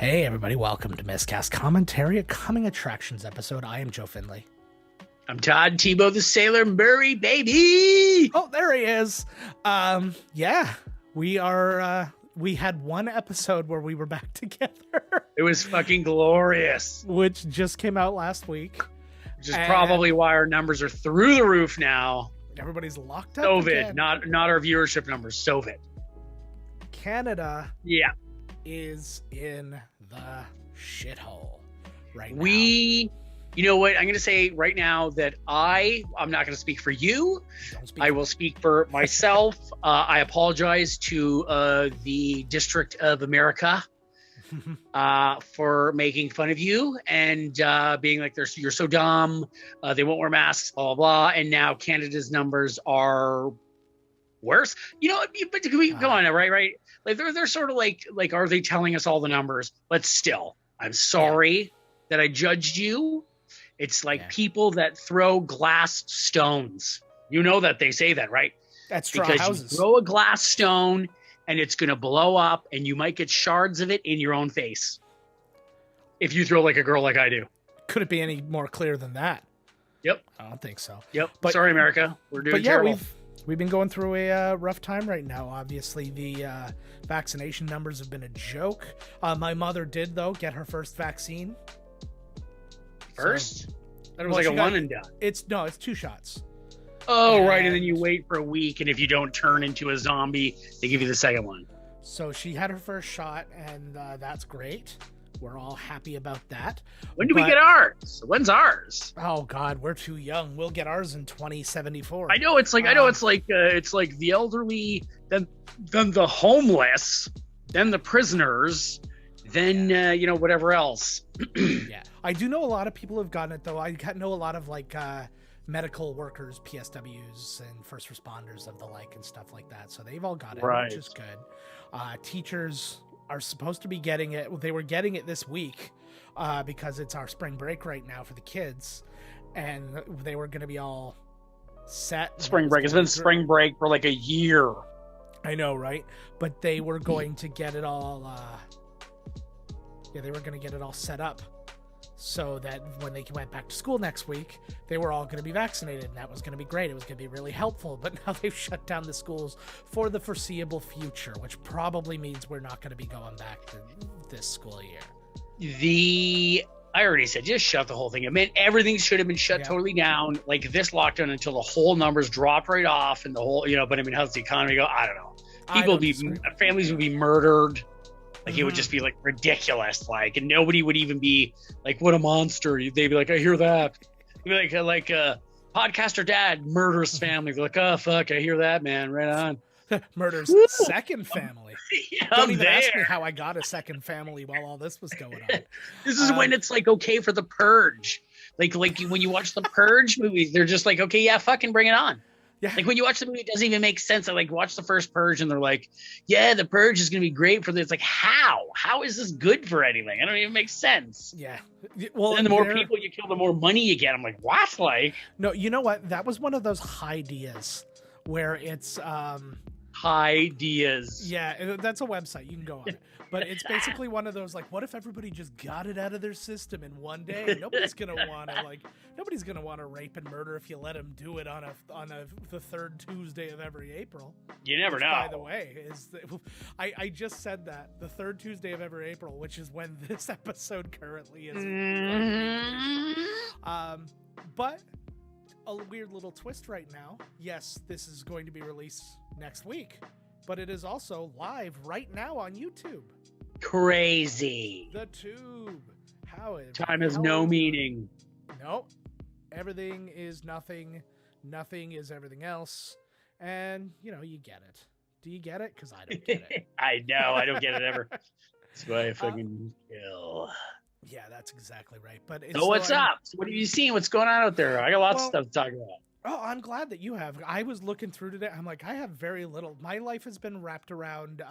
Hey everybody, welcome to Miscast Commentary, a coming attractions episode. I am Joe Finley. I'm Todd Tebow the Sailor Murray, baby! Oh, there he is. We had one episode where we were back together. It was fucking glorious. Which just came out last week. Which is probably why our numbers are through the roof now. Everybody's locked up COVID, again. not our viewership numbers, COVID. Canada Yeah. is in the shithole right now. You know what? I'm going to say right now that I'm not going to speak for you. I will speak for myself. I apologize to the District of America for making fun of you and being like, you're so dumb. They won't wear masks, blah, blah, blah. And now Canada's numbers are worse. You know, but can we go on, right? Like they're sort of like, are they telling us all the numbers? But still, I'm sorry that I judged you. It's like people that throw glass stones. You know that they say that, right? That's straw because houses. You throw a glass stone and it's going to blow up and you might get shards of it in your own face. If you throw like a girl like I do. Could it be any more clear than that? Yep. I don't think so. Yep. But, sorry, America. We're doing terrible. We've been going through a rough time right now. Obviously, the vaccination numbers have been a joke. My mother did, though, get her first vaccine. First? That was like a one and done. It's 2 shots. Oh, right. And then you wait for a week, and if you don't turn into a zombie, they give you the second one. So she had her first shot, and that's great. We're all happy about that. When do we get ours? When's ours? Oh God, we're too young. We'll get ours in 2074. I know it's like it's like the elderly, then the homeless, then the prisoners, then whatever else. Yeah, I do know a lot of people have gotten it though. I know a lot of medical workers, PSWs, and first responders of the like and stuff like that. So they've all got it, which is good. Teachers are supposed to be getting it. They were getting it this week because it's our spring break right now for the kids, and they were going to be all set. Spring break. It's been spring break for like a year. I know, right? But they were going to get it all. They were going to get it all set up so that when they went back to school next week, they were all going to be vaccinated, and that was going to be great. It was going to be really helpful, but now they've shut down the schools for the foreseeable future, which probably means we're not going to be going back to this school year. I already said, just shut the whole thing. I mean, everything should have been shut totally down, like this lockdown, until the whole numbers dropped right off and the whole, but I mean, how's the economy go? I don't know. Families would be murdered. Like, it would just be, like, ridiculous, and nobody would even be, like, what a monster. They'd be like, I hear that. They'd be like podcaster dad murders family. They're like, oh, fuck, I hear that, man. Right on. Murders second family. Don't even ask me how I got a second family while all this was going on. This is when it's, like, okay for The Purge. Like when you watch The Purge movies, they're just like, okay, yeah, fucking bring it on. Yeah. Like when you watch the movie, it doesn't even make sense. I watch the first Purge and they're like, yeah, the Purge is going to be great for this. It's like, how? How is this good for anything? I don't even make sense. Yeah. Well, and the more people you kill, the more money you get. I'm like, what? No, you know what? That was one of those ideas where it's ideas. Yeah, that's a website. You can go on it. But it's basically one of those, what if everybody just got it out of their system in one day? Nobody's gonna want to rape and murder if you let them do it on the third Tuesday of every April. You never know. By the way, I just said that the third Tuesday of every April, which is when this episode currently is. But a weird little twist right now. Yes, this is going to be released next week, but it is also live right now on YouTube. Crazy. The Tube. Time has no meaning. Nope. Everything is nothing. Nothing is everything else. And, you get it. Do you get it? Because I don't get it. I know. I don't get it ever. That's why I fucking kill. Yeah, that's exactly right. But so what's up? So what have you seen? What's going on out there? I got lots of stuff to talk about. Oh, I'm glad that you have. I was looking through today. I'm like, I have very little. My life has been wrapped around.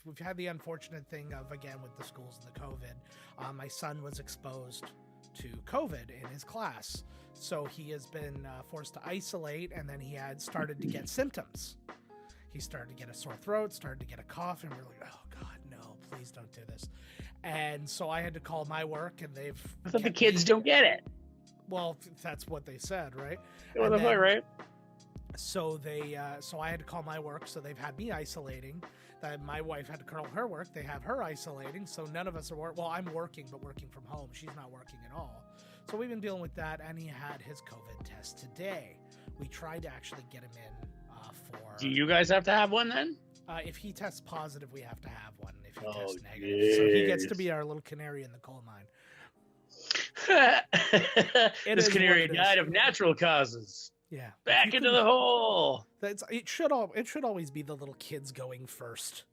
We've had the unfortunate thing of, again, with the schools and the COVID. My son was exposed to COVID in his class. So he has been forced to isolate, and then he had started to get symptoms. He started to get a sore throat, started to get a cough, and we're like, oh, God, no, please don't do this. And so I had to call my work, and they've. But the kids don't get it. Well, that's what they said, right? What the fuck, right? So so I had to call my work. So they've had me isolating. That my wife had to call her work. They have her isolating. So none of us are well, I'm working, but working from home. She's not working at all. So we've been dealing with that, and he had his COVID test today. We tried to actually get him in for. Do you guys have to have one then? If he tests positive, we have to have one. If he tests negative, geez. So he gets to be our little canary in the coal mine. This canary died of natural causes. Yeah, back into the hole. It should always be the little kids going first.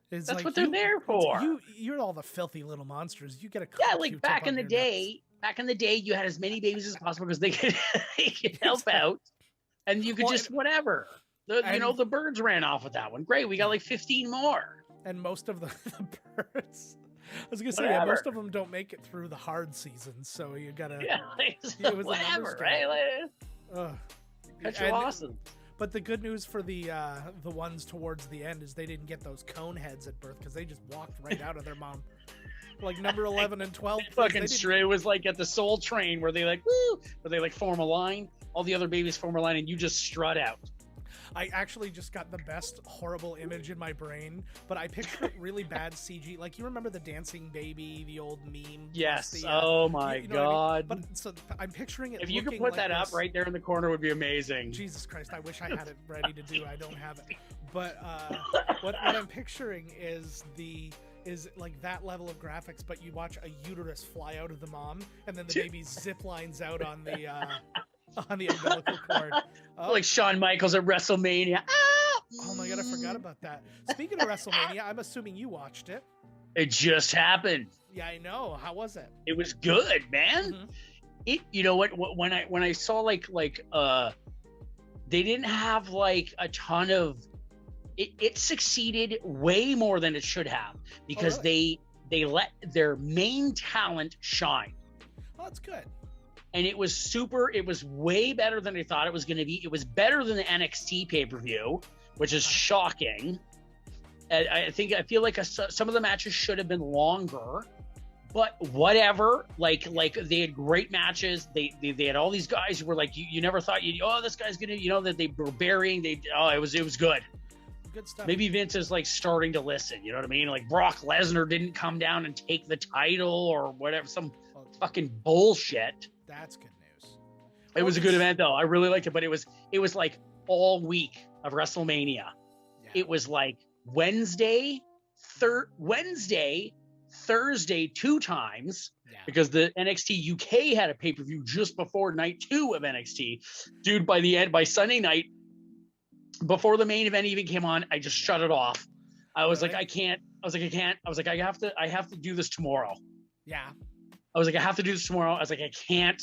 That's like what they're there for. You're all the filthy little monsters. You get a like back in the day. Back in the day, you had as many babies as possible because they could help out, and you could whatever. The birds ran off with that one. Great, we got like 15 more. And most of the birds. I was gonna say, most of them don't make it through the hard seasons, so you gotta. Yeah, it was whatever, right? That's awesome. But the good news for the ones towards the end is they didn't get those cone heads at birth because they just walked right out of their mom. Like number 11 and 12. Fucking Stray was like at the Soul Train where they like woo, where they like form a line. All the other babies form a line, and you just strut out. I actually just got the best horrible image in my brain, but I pictured really bad CG. Like, you remember the dancing baby, the old meme? Yes. Oh my God. I mean? But so I'm picturing it. If you could put that up right there in the corner, would be amazing. Jesus Christ! I wish I had it ready to do. I don't have it. But what I'm picturing is like that level of graphics, but you watch a uterus fly out of the mom, and then the baby zip lines out on the umbilical cord. Like Shawn Michaels at Wrestlemania. Oh my God, I forgot about that. Speaking of Wrestlemania, I'm assuming you watched it. It just happened. Yeah, I know. How was it? It was good, man. Mm-hmm. You know what? When I saw like they didn't have like a ton of. It succeeded way more than it should have because they let their main talent shine. Oh, that's good. And it was way better than I thought it was going to be. It was better than the NXT pay-per-view, which is shocking. And I feel like some of the matches should have been longer, but whatever. Like they had great matches. They had all these guys who were like, you never thought this guy's going to, that they were burying. It was good. Good stuff. Maybe Vince is like starting to listen. You know what I mean? Like Brock Lesnar didn't come down and take the title or whatever, some fucking bullshit. That's good news. It was a good event though. I really liked it, but it was like all week of WrestleMania. Yeah. It was like Wednesday, Thursday 2 times because the NXT UK had a pay-per-view just before night 2 of NXT. Dude, by Sunday night, before the main event even came on, I just shut it off. I was like, I can't. I was like, I have to do this tomorrow. Yeah. I was like, I have to do this tomorrow. I was like, I can't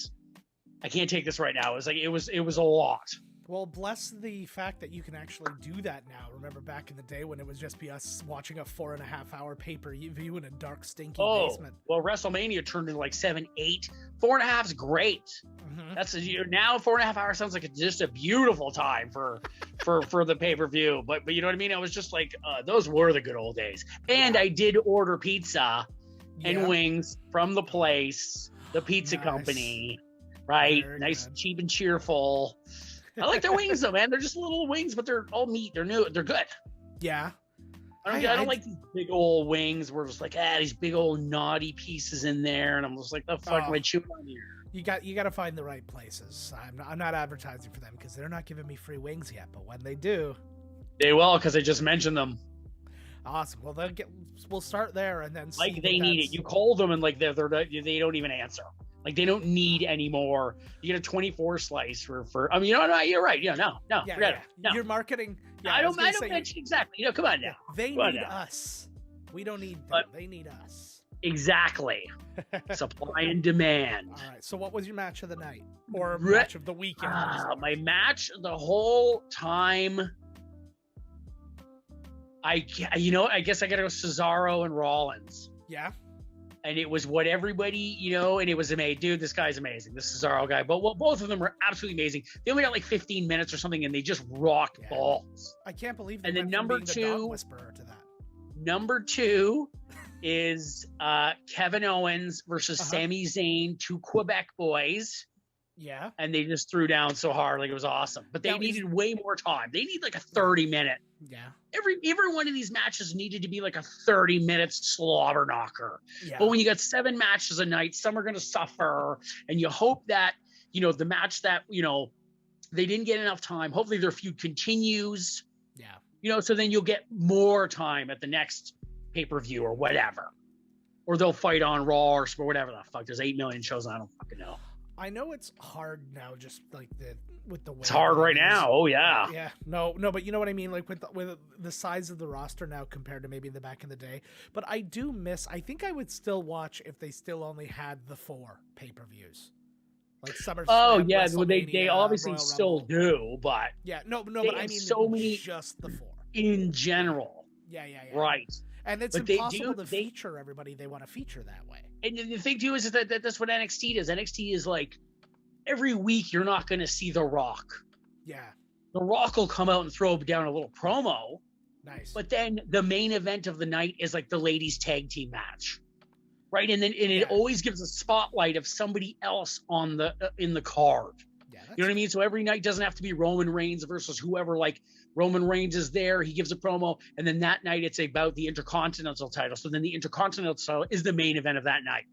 take this right now. It was like, it was a lot. Well, bless the fact that you can actually do that now. Remember back in the day when it was just be us watching a 4.5-hour pay-per-view in a dark, stinky basement. Well, WrestleMania turned into like 7, 8. 4.5 is great. Mm-hmm. That's now 4.5 hours sounds like just a beautiful time for the pay-per-view. But you know what I mean? I was just like, those were the good old days. And I did order pizza and wings from the place, the pizza company, right? Very nice, good. Cheap and cheerful. I like their wings though, man. They're just little wings, but they're all meat. They're new. They're good. Yeah. I don't like these big old wings where it's like, these big old naughty pieces in there, and I'm just like, the fuck am I chewing on here? You got to find the right places. I'm not advertising for them because they're not giving me free wings yet, but when they do, they will because I just mentioned them. Awesome. Well, we'll start there and then like they need it. You call them and like they don't even answer. Like they don't need any more. You get a 24 slice for. I mean, you're right. Yeah, no, forget it. No. Your marketing. Yeah, I don't mention exactly. Come on now. They need us. We don't need them. They need us. Exactly. Supply and demand. All right. So, what was your match of the night or match of the weekend? My match the whole time. I guess I got to go Cesaro and Rollins. Yeah. And it was what everybody, and it was amazing. Dude, this guy's amazing. This Cesaro guy. But both of them were absolutely amazing. They only got like 15 minutes or something, and they just rocked balls. I can't believe they and went then from being the dog whisperer to that. Number 2 is Kevin Owens versus Sami Zayn, two Quebec boys. Yeah. And they just threw down so hard, like it was awesome. But they needed way more time. They need like a 30-minute. Yeah. Every one of these matches needed to be like a 30-minute slobber knocker. Yeah. But when you got 7 matches a night, some are going to suffer. And you hope that, the match that, they didn't get enough time. Hopefully their feud continues. Yeah. So then you'll get more time at the next pay-per-view or whatever. Or they'll fight on Raw or whatever the fuck. There's 8 million shows. I don't fucking know. I know it's hard now, just like with the way it's hard right now. Oh yeah. Yeah. No, but you know what I mean? Like with the size of the roster now compared to maybe the back in the day. But I do miss, I think I would still watch if they still only had the 4 pay-per-views. Like SummerSlam. Oh yeah, well, they obviously Royal still Rumble. do, but yeah, no, but I mean so many just the 4 in general. Yeah. Right. And it's impossible to feature everybody they want to feature that way. And the thing too is that that's what NXT does. NXT is like every week you're not going to see The Rock. Yeah. The Rock will come out and throw down a little promo. Nice. But then the main event of the night is like the ladies tag team match. Right. And then it always gives a spotlight of somebody else on in the card. Yeah. You know what I mean? So every night doesn't have to be Roman Reigns versus whoever. Like Roman Reigns is there. He gives a promo. And then that night it's about the Intercontinental title. So then the Intercontinental title is the main event of that night.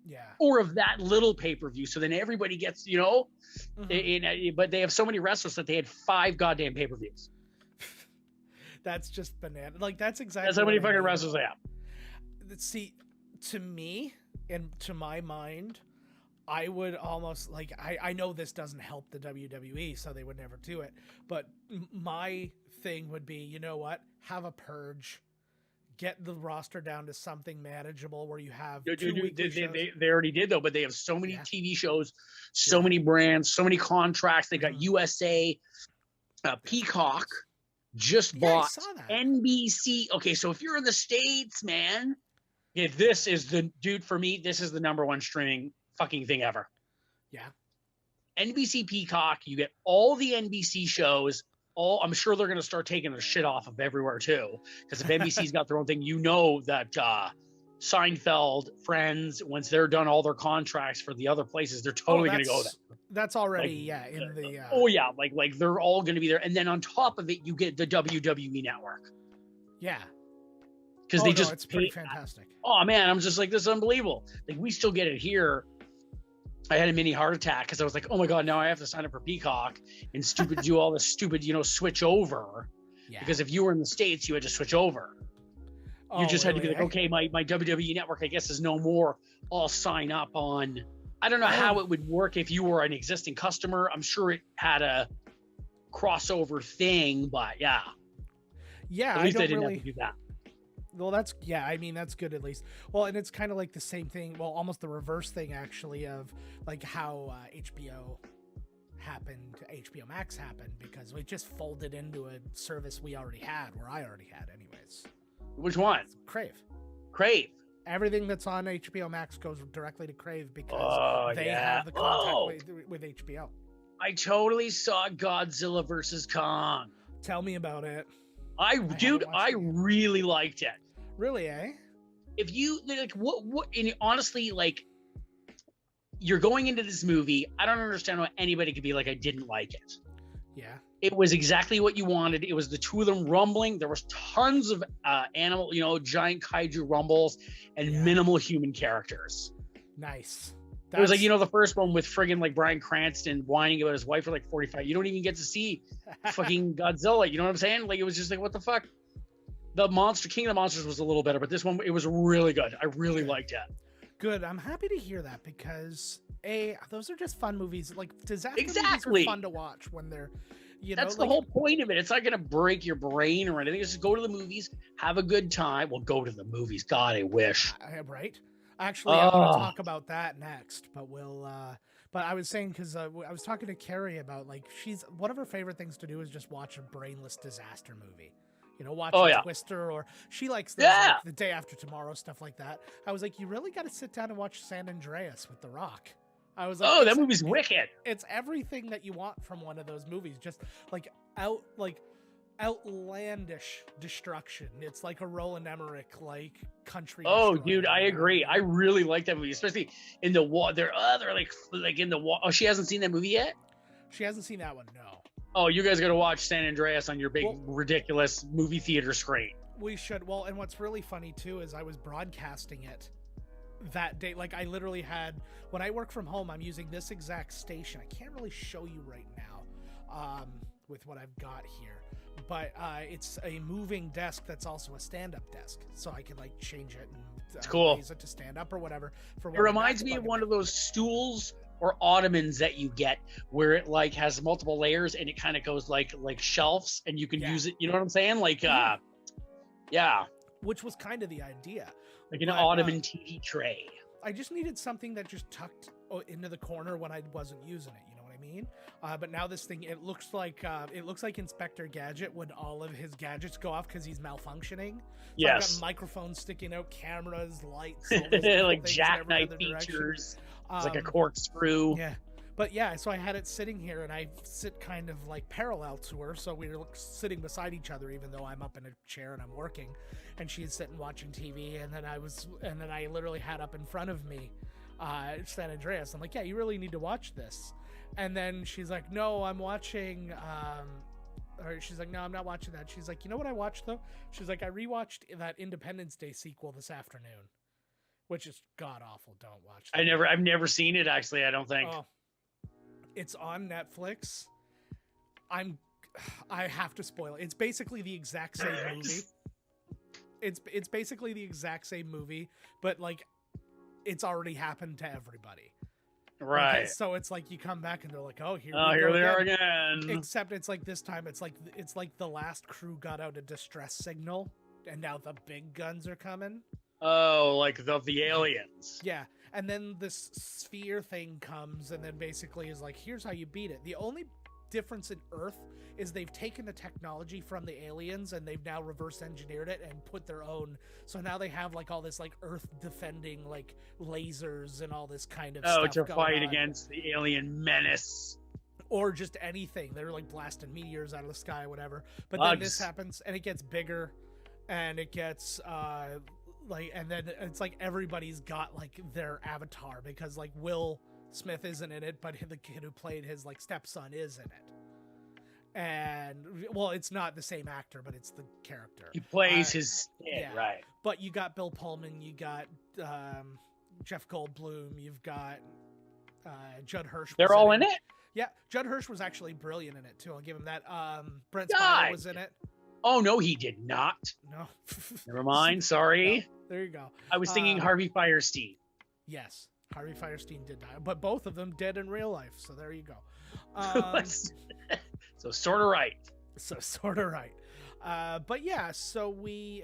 Yeah. Or of that little pay-per-view. So then everybody gets, but they have so many wrestlers that they had 5 goddamn pay-per-views. That's just banana. Like that's exactly. That's how many fucking wrestlers they have. See, to me and to my mind, I would almost like, I know this doesn't help the WWE, so they would never do it. But my thing would be, you know what? Have a purge. Get the roster down to something manageable where you have they already did though, but they have so many TV shows, so many brands, so many contracts. They got USA, Peacock just bought NBC. Okay, so if you're in the States, man, if this is for me, this is the number one streaming fucking thing ever. Yeah. NBC Peacock, you get all the NBC shows. I'm sure they're going to start taking their shit off of everywhere too. Because if NBC's got their own thing, that Seinfeld, Friends, once they're done all their contracts for the other places, they're totally going to go there. That's already, in the... Oh, yeah. Like they're all going to be there. And then on top of it, you get the WWE network. Yeah. Because it's pretty fantastic. Oh, man, I'm just like, this is unbelievable. Like, we still get it here. I had a mini heart attack because I was like, oh my God, now I have to sign up for Peacock and do all this stupid, switch over. Yeah. Because if you were in the States, you had to switch over. You just had to be like, okay, my WWE network, I guess, is no more. I'll sign up on. I don't know how it would work if you were an existing customer. I'm sure it had a crossover thing, but yeah. Yeah, at least I didn't have to do that. Well, that's good at least. Well, and it's kind of like the same thing. Well, almost the reverse thing, actually, of like how HBO happened, HBO Max happened, because we just folded into a service we already had, where I already had anyways. Which one? Crave. Everything that's on HBO Max goes directly to Crave because they have the contact with HBO. I totally saw Godzilla versus Kong. Tell me about it. I really liked it. Really, eh? If you like, what? And honestly, like, you're going into this movie. I don't understand how anybody could be like, I didn't like it. Yeah. It was exactly what you wanted. It was the two of them rumbling. There was tons of animal, giant kaiju rumbles and minimal human characters. Nice. It was like, the first one with friggin' like Bryan Cranston whining about his wife for like 45. You don't even get to see fucking Godzilla. You know what I'm saying? Like, it was just like, what the fuck? The King of the Monsters was a little better, but this one, it was really good. I really liked it. Good. I'm happy to hear that because those are just fun movies. Like disaster movies are fun to watch when they're, that's the whole point of it. It's not going to break your brain or anything. It's just go to the movies, have a good time. Well, go to the movies. God, I wish. Right. Actually, I want to talk about that next, but but I was saying, because I was talking to Carrie about, like, one of her favorite things to do is just watch a brainless disaster movie. Watch Twister, or she likes those, like, the Day After Tomorrow, stuff like that. I was like, you really got to sit down and watch San Andreas with The Rock. I was like, that movie's wicked. It's everything that you want from one of those movies. Just like outlandish destruction. It's like a Roland Emmerich like country. Oh, destroyer. dude, I agree. I really like that movie, especially in the wall. They're like in the wall. Oh, she hasn't seen that movie yet? She hasn't seen that one, no. Oh, you guys got to watch San Andreas on your big, ridiculous movie theater screen. We should. Well, and what's really funny, too, is I was broadcasting it that day. Like, I literally had, when I work from home, I'm using this exact station. I can't really show you right now with what I've got here. But it's a moving desk that's also a stand-up desk. So I can, like, change it and it's cool. use it to stand up or whatever. It reminds me of one of those stools or ottomans that you get where it like has multiple layers and it kind of goes like shelves and you can use it. You know what I'm saying? Like, yeah. Which was kind of the idea. Like an ottoman TV tray. I just needed something that just tucked into the corner when I wasn't using it. You know what I mean? But now this thing, it looks like Inspector Gadget when all of his gadgets go off because he's malfunctioning. So yes. I've got microphones sticking out, cameras, lights, like jackknife features. It's like a corkscrew. Yeah. But yeah, so I had it sitting here and I sit kind of like parallel to her. So we were sitting beside each other, even though I'm up in a chair and I'm working, and she's sitting watching TV. And then I literally had up in front of me, San Andreas. I'm like, yeah, you really need to watch this. And then she's like, no, I'm watching, or she's like, no, I'm not watching that. She's like, you know what I watched though? She's like, I rewatched that Independence Day sequel this afternoon, which is god awful. Don't watch that. I've never seen it actually. I don't think. Oh. It's on Netflix. I have to spoil it. It's basically the exact same movie. It's basically the exact same movie, but like it's already happened to everybody. Right. Okay, so it's like you come back and they're like, "Oh, here they are again." Except it's like this time it's like the last crew got out a distress signal and now the big guns are coming. Oh, like the aliens. Yeah. And then this sphere thing comes and then basically is like, here's how you beat it. The only difference in Earth is they've taken the technology from the aliens and they've now reverse engineered it and put their own. So now they have like all this like Earth defending like lasers and all this kind of stuff. To fight against the alien menace. Or just anything. They're like blasting meteors out of the sky or whatever. But Bugs. then this happens and it gets bigger and it gets and then it's like everybody's got like their avatar because like Will Smith isn't in it, but the kid who played his like stepson is in it. And well, it's not the same actor, but it's the character. He plays his kid, right? But you got Bill Pullman, you got Jeff Goldblum, you've got Judd Hirsch. They're all in it? Yeah, Judd Hirsch was actually brilliant in it too. I'll give him that. Brent Spiner was in it. Oh, no, he did not. No. Never mind. Sorry. No, there you go. I was thinking Harvey Fierstein. Yes. Harvey Fierstein did die. But both of them dead in real life. So there you go. So sort of right. So sort of right. But yeah, so we...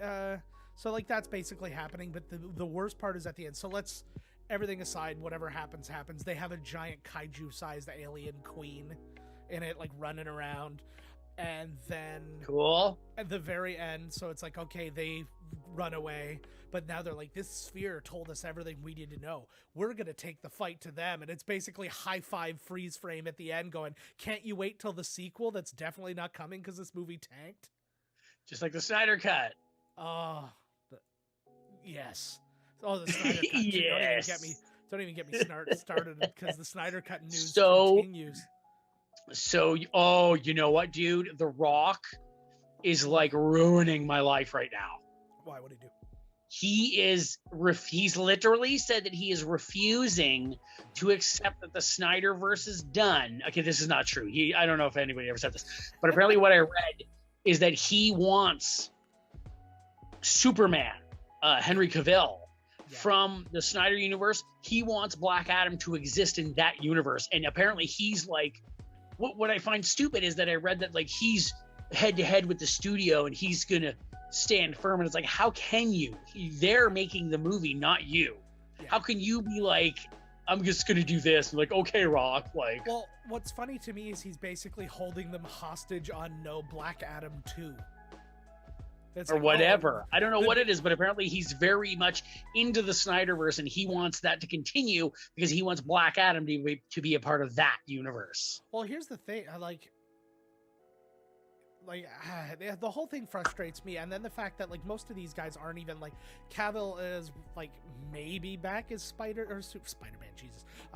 so like that's basically happening. But the worst part is at the end. So everything aside, whatever happens. They have a giant kaiju-sized alien queen in it, like running around. And then cool at the very end, so it's like, okay, they run away, but now they're like, this sphere told us everything we need to know. We're going to take the fight to them. And it's basically high five freeze frame at the end going, can't you wait till the sequel? That's definitely not coming because this movie tanked. Just like the Snyder cut. Oh, yes. Oh, the Snyder cut. Yes. Don't even get me started because the Snyder cut news continues. So, you know what, dude? The Rock is like ruining my life right now. Why? What did he do? He's literally said that he is refusing to accept that the Snyderverse is done. Okay, this is not true. I don't know if anybody ever said this, but apparently what I read is that he wants Superman, Henry Cavill, from the Snyder universe. He wants Black Adam to exist in that universe, and apparently he's like. What I find stupid is that I read that like he's head to head with the studio and he's gonna stand firm, and it's like, how can you? They're making the movie, not you. Yeah. How can you be like, I'm just gonna do this? And like, okay, Rock. Like, well, what's funny to me is he's basically holding them hostage on no Black Adam 2. Or like, whatever. I don't know what it is, but apparently he's very much into the Snyderverse, and he wants that to continue because he wants Black Adam to be a part of that universe. Well, here's the thing. I like the whole thing frustrates me, and then the fact that like most of these guys aren't even like Cavill is like maybe back as Spider-Man,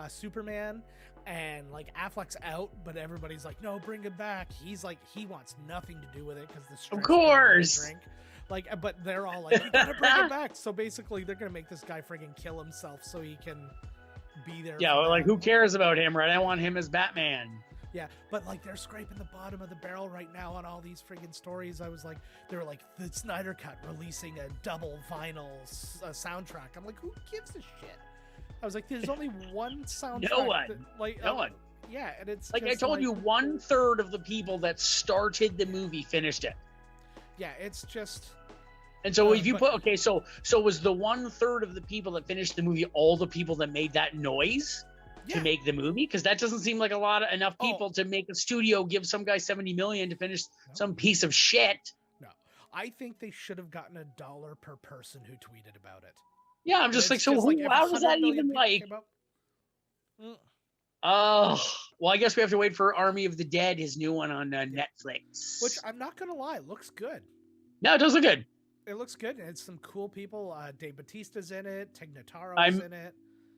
Superman, and like Affleck's out, but everybody's like, no, bring him back. He's like, he wants nothing to do with it because the of course drink. Like, but they're all like, you gotta bring him back. So basically, they're gonna make this guy friggin' kill himself so he can be there. Yeah, like who cares about him, right? I want him as Batman. Yeah, but like they're scraping the bottom of the barrel right now on all these friggin' stories. I was like, they were like the Snyder Cut releasing a double vinyl soundtrack. I'm like, who gives a shit? I was like, there's only one soundtrack. No one. No one. Yeah, and it's like I told you, 1/3 of the people that started the movie finished it. Yeah, it's just. And so if you so was the 1/3 of the people that finished the movie all the people that made that noise? To make the movie, because that doesn't seem like enough people to make a studio give some guy $70 million to finish some piece of shit. No, I think they should have gotten $1 per person who tweeted about it. Yeah, I'm just like, so how does that even like? Oh, well, I guess we have to wait for Army of the Dead, his new one on Netflix. Which I'm not gonna lie, looks good. No, it does look good. It looks good, and it's some cool people. Dave Bautista's in it. Tig Notaro's in it.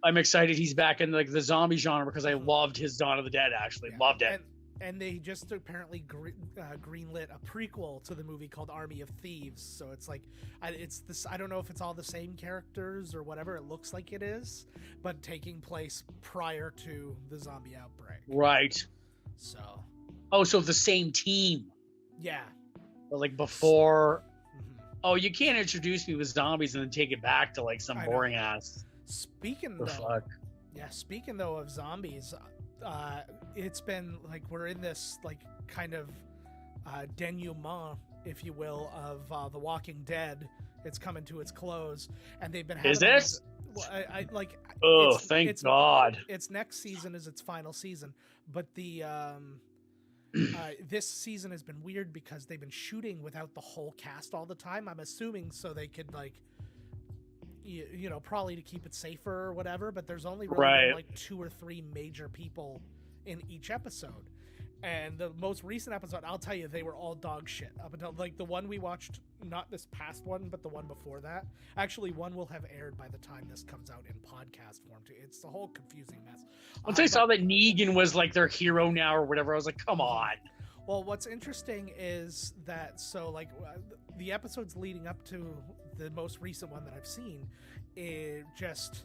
I'm excited he's back in like the zombie genre because I loved his Dawn of the Dead. Actually, loved it. And they just apparently greenlit a prequel to the movie called Army of Thieves. So it's like, it's this. I don't know if it's all the same characters or whatever. It looks like it is, but taking place prior to the zombie outbreak. Right. So. Oh, so the same team. Yeah. But like before. Mm-hmm. Oh, you can't introduce me with zombies and then take it back to like some boring ass. Speaking though of zombies, it's been like we're in this like kind of denouement, if you will, of The Walking Dead. It's coming to its close, and they've been having. Is this? I like. Oh, thank God! Its next season is its final season, but the this season has been weird because they've been shooting without the whole cast all the time. I'm assuming so they could like. You know, probably to keep it safer or whatever, but there's only really been like 2 or 3 major people in each episode. And the most recent episode, I'll tell you, they were all dog shit up until like the one we watched, not this past one, but the one before that. Actually, one will have aired by the time this comes out in podcast form too. It's the whole confusing mess. Once I saw that Negan was like their hero now or whatever, I was like, come on. Well, what's interesting is that, so like the episodes leading up to the most recent one that I've seen is just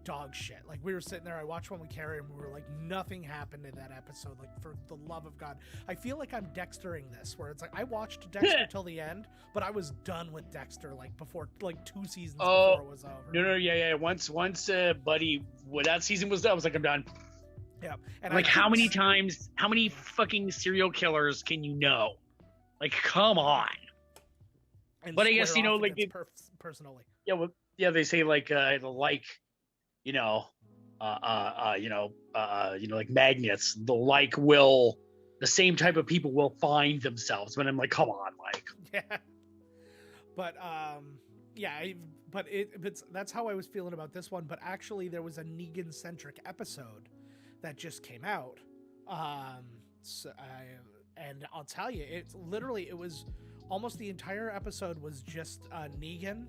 dog shit. Like we were sitting there, I watched one with Carrie and we were like, nothing happened in that episode. Like for the love of God, I feel like I'm Dextering this, where it's like I watched Dexter till the end, but I was done with Dexter like before, like 2 seasons before it was over. No, yeah. Once Buddy, when that season was done, I was like, I'm done. Yeah, and like how many fucking serial killers can you know? Like, come on. And but I guess like personally. Yeah, well, yeah, they say like like magnets. The same type of people will find themselves. But I'm like, come on, like. Yeah. But that's how I was feeling about this one. But actually, there was a Negan centric episode that just came out. And I'll tell you, it was almost the entire episode was just Negan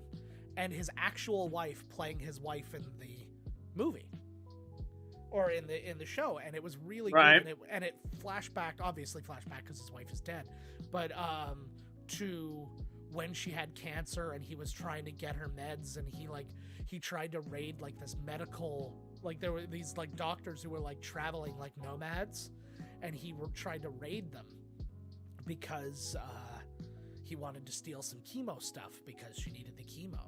and his actual wife playing his wife in the movie or in the show, and it was really good. And it obviously flashback because his wife is dead, but to when she had cancer and he was trying to get her meds, and he tried to raid like this medical, like there were these like doctors who were like traveling like nomads, and he tried to raid them because he wanted to steal some chemo stuff because she needed the chemo,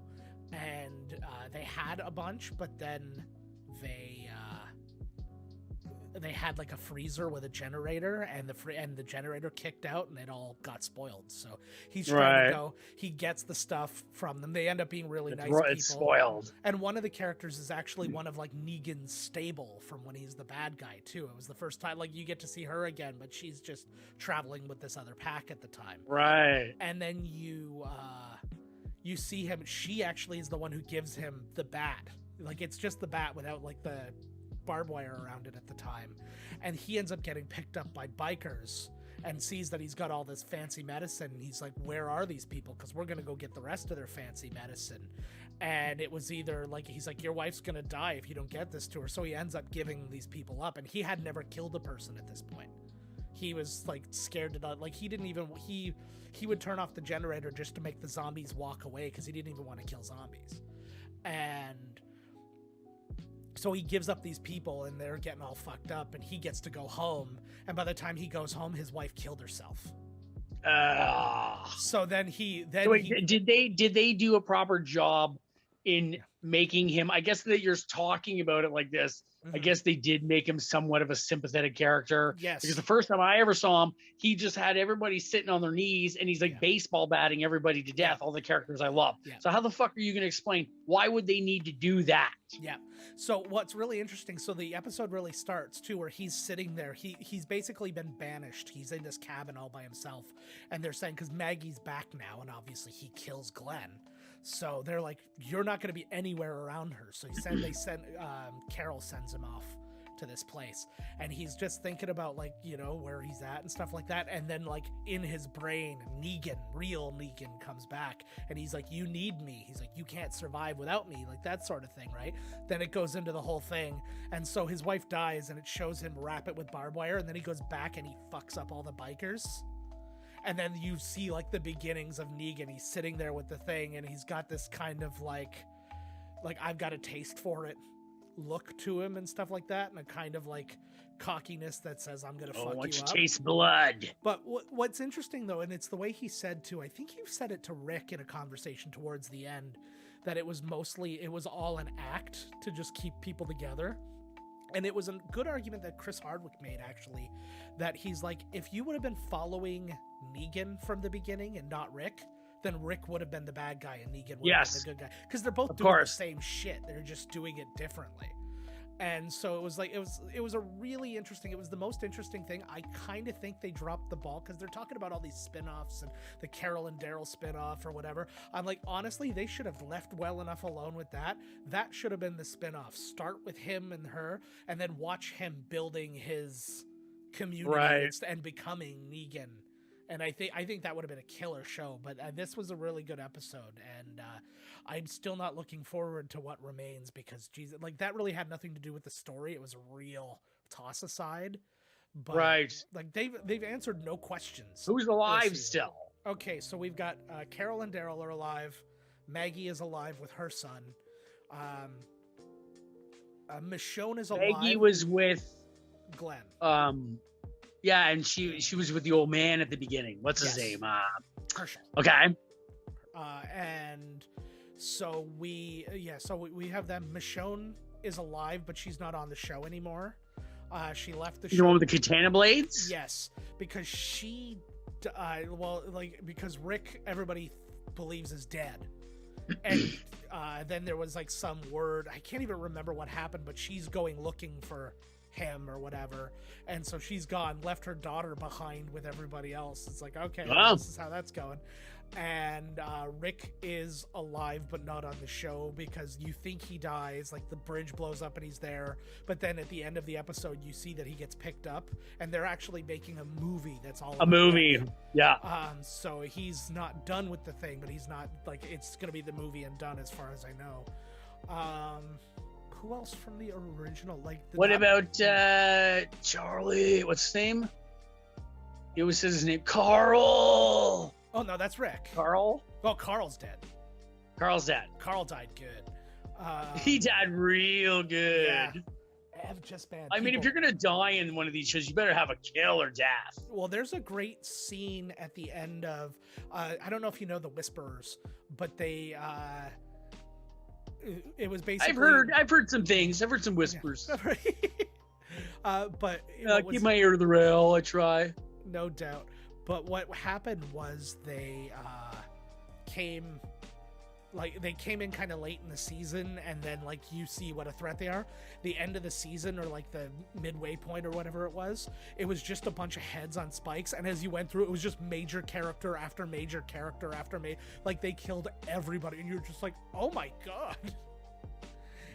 and they had a bunch, but then they had like a freezer with a generator, and the generator kicked out, and it all got spoiled. So he's trying to go. He gets the stuff from them. They end up being really nice people. It's spoiled. And one of the characters is actually one of like Negan's stable from when he's the bad guy too. It was the first time like you get to see her again, but she's just traveling with this other pack at the time. Right. And then you see him. She actually is the one who gives him the bat. Like it's just the bat without like the barbed wire around it at the time, and he ends up getting picked up by bikers, and sees that he's got all this fancy medicine. And he's like, where are these people? Because we're going to go get the rest of their fancy medicine. And it was either like, he's like, your wife's going to die if you don't get this to her. So he ends up giving these people up. And he had never killed a person at this point. He was like scared to death. Like he didn't even, he would turn off the generator just to make the zombies walk away because he didn't even want to kill zombies. And so he gives up these people and they're getting all fucked up and he gets to go home. And by the time he goes home, his wife killed herself. So then did they do a proper job in making him, I guess that you're talking about it like this. Mm-hmm. I guess they did make him somewhat of a sympathetic character. Yes. Because the first time I ever saw him, he just had everybody sitting on their knees and he's like baseball batting everybody to death. All the characters I love. Yeah. So how the fuck are you going to explain why would they need to do that? Yeah. So what's really interesting, so the episode really starts too where he's sitting there. He's basically been banished. He's in this cabin all by himself. And they're saying, because Maggie's back now and obviously he kills Glenn. So they're like, you're not going to be anywhere around her. So Carol sends him off to this place. And he's just thinking about like, you know, where he's at and stuff like that. And then like in his brain, real Negan comes back. And he's like, you need me. He's like, you can't survive without me. Like that sort of thing, right? Then it goes into the whole thing. And so his wife dies and it shows him wrap it with barbed wire. And then he goes back and he fucks up all the bikers. And then you see like the beginnings of Negan. He's sitting there with the thing and he's got this kind of like I've got a taste for it look to him and stuff like that. And a kind of like cockiness that says, I'm going to fuck you up. I want to taste blood. But what's interesting though, and it's the way he said too, I think you said it to Rick in a conversation towards the end, that it was all an act to just keep people together. And it was a good argument that Chris Hardwick made, actually, that he's like, if you would have been following Negan from the beginning and not Rick, then Rick would have been the bad guy and Negan would have been the good guy. Because they're both doing the same shit. They're just doing it differently. And so it was like, it was a really interesting, it was the most interesting thing. I kind of think they dropped the ball because they're talking about all these spin-offs and the Carol and Daryl spin-off or whatever. I'm like, honestly, they should have left well enough alone with that. That should have been the spin-off. Start with him and her and then watch him building his community and becoming Negan. And I think that would have been a killer show, but this was a really good episode, and I'm still not looking forward to what remains because, Jesus, like that really had nothing to do with the story. It was a real toss aside, but like they've answered no questions. Who's alive still? Okay, so we've got Carol and Daryl are alive. Maggie is alive with her son. Michonne is alive. Maggie was with Glenn. Yeah, and she was with the old man at the beginning. What's his name? Herschel. Okay. And so we have them. Michonne is alive, but she's not on the show anymore. She left the show. The one with the katana blades? Yes, because she, because Rick, everybody believes is dead. And then there was like some word, I can't even remember what happened, but she's going looking for him or whatever, and so she's gone, left her daughter behind with everybody else. It's like, okay, this is how that's going. And Rick is alive but not on the show because you think he dies, like the bridge blows up and he's there, but then at the end of the episode you see that he gets picked up and they're actually making a movie that's all a movie him. So he's not done with the thing, but he's not, like, it's gonna be the movie and done as far as I know. Who else from the original? What about Charlie? What's his name? It was his name, Carl. Oh no, that's Rick. Carl? Oh, Carl's dead. Carl's dead. Carl died good. He died real good. Yeah. Just bad. I mean, if you're gonna die in one of these shows, you better have a killer death. Well, there's a great scene at the end of. I don't know if you know the Whisperers, but they. It was basically. I've heard some things. I've heard some whispers. Yeah. But keep my ear to the rail. I try. No doubt. But what happened was they came in kind of late in the season, and then like you see what a threat they are. The end of the season, or like the midway point or whatever it was just a bunch of heads on spikes, and as you went through, it was just major character after major character after like they killed everybody, and you're just like, oh my god.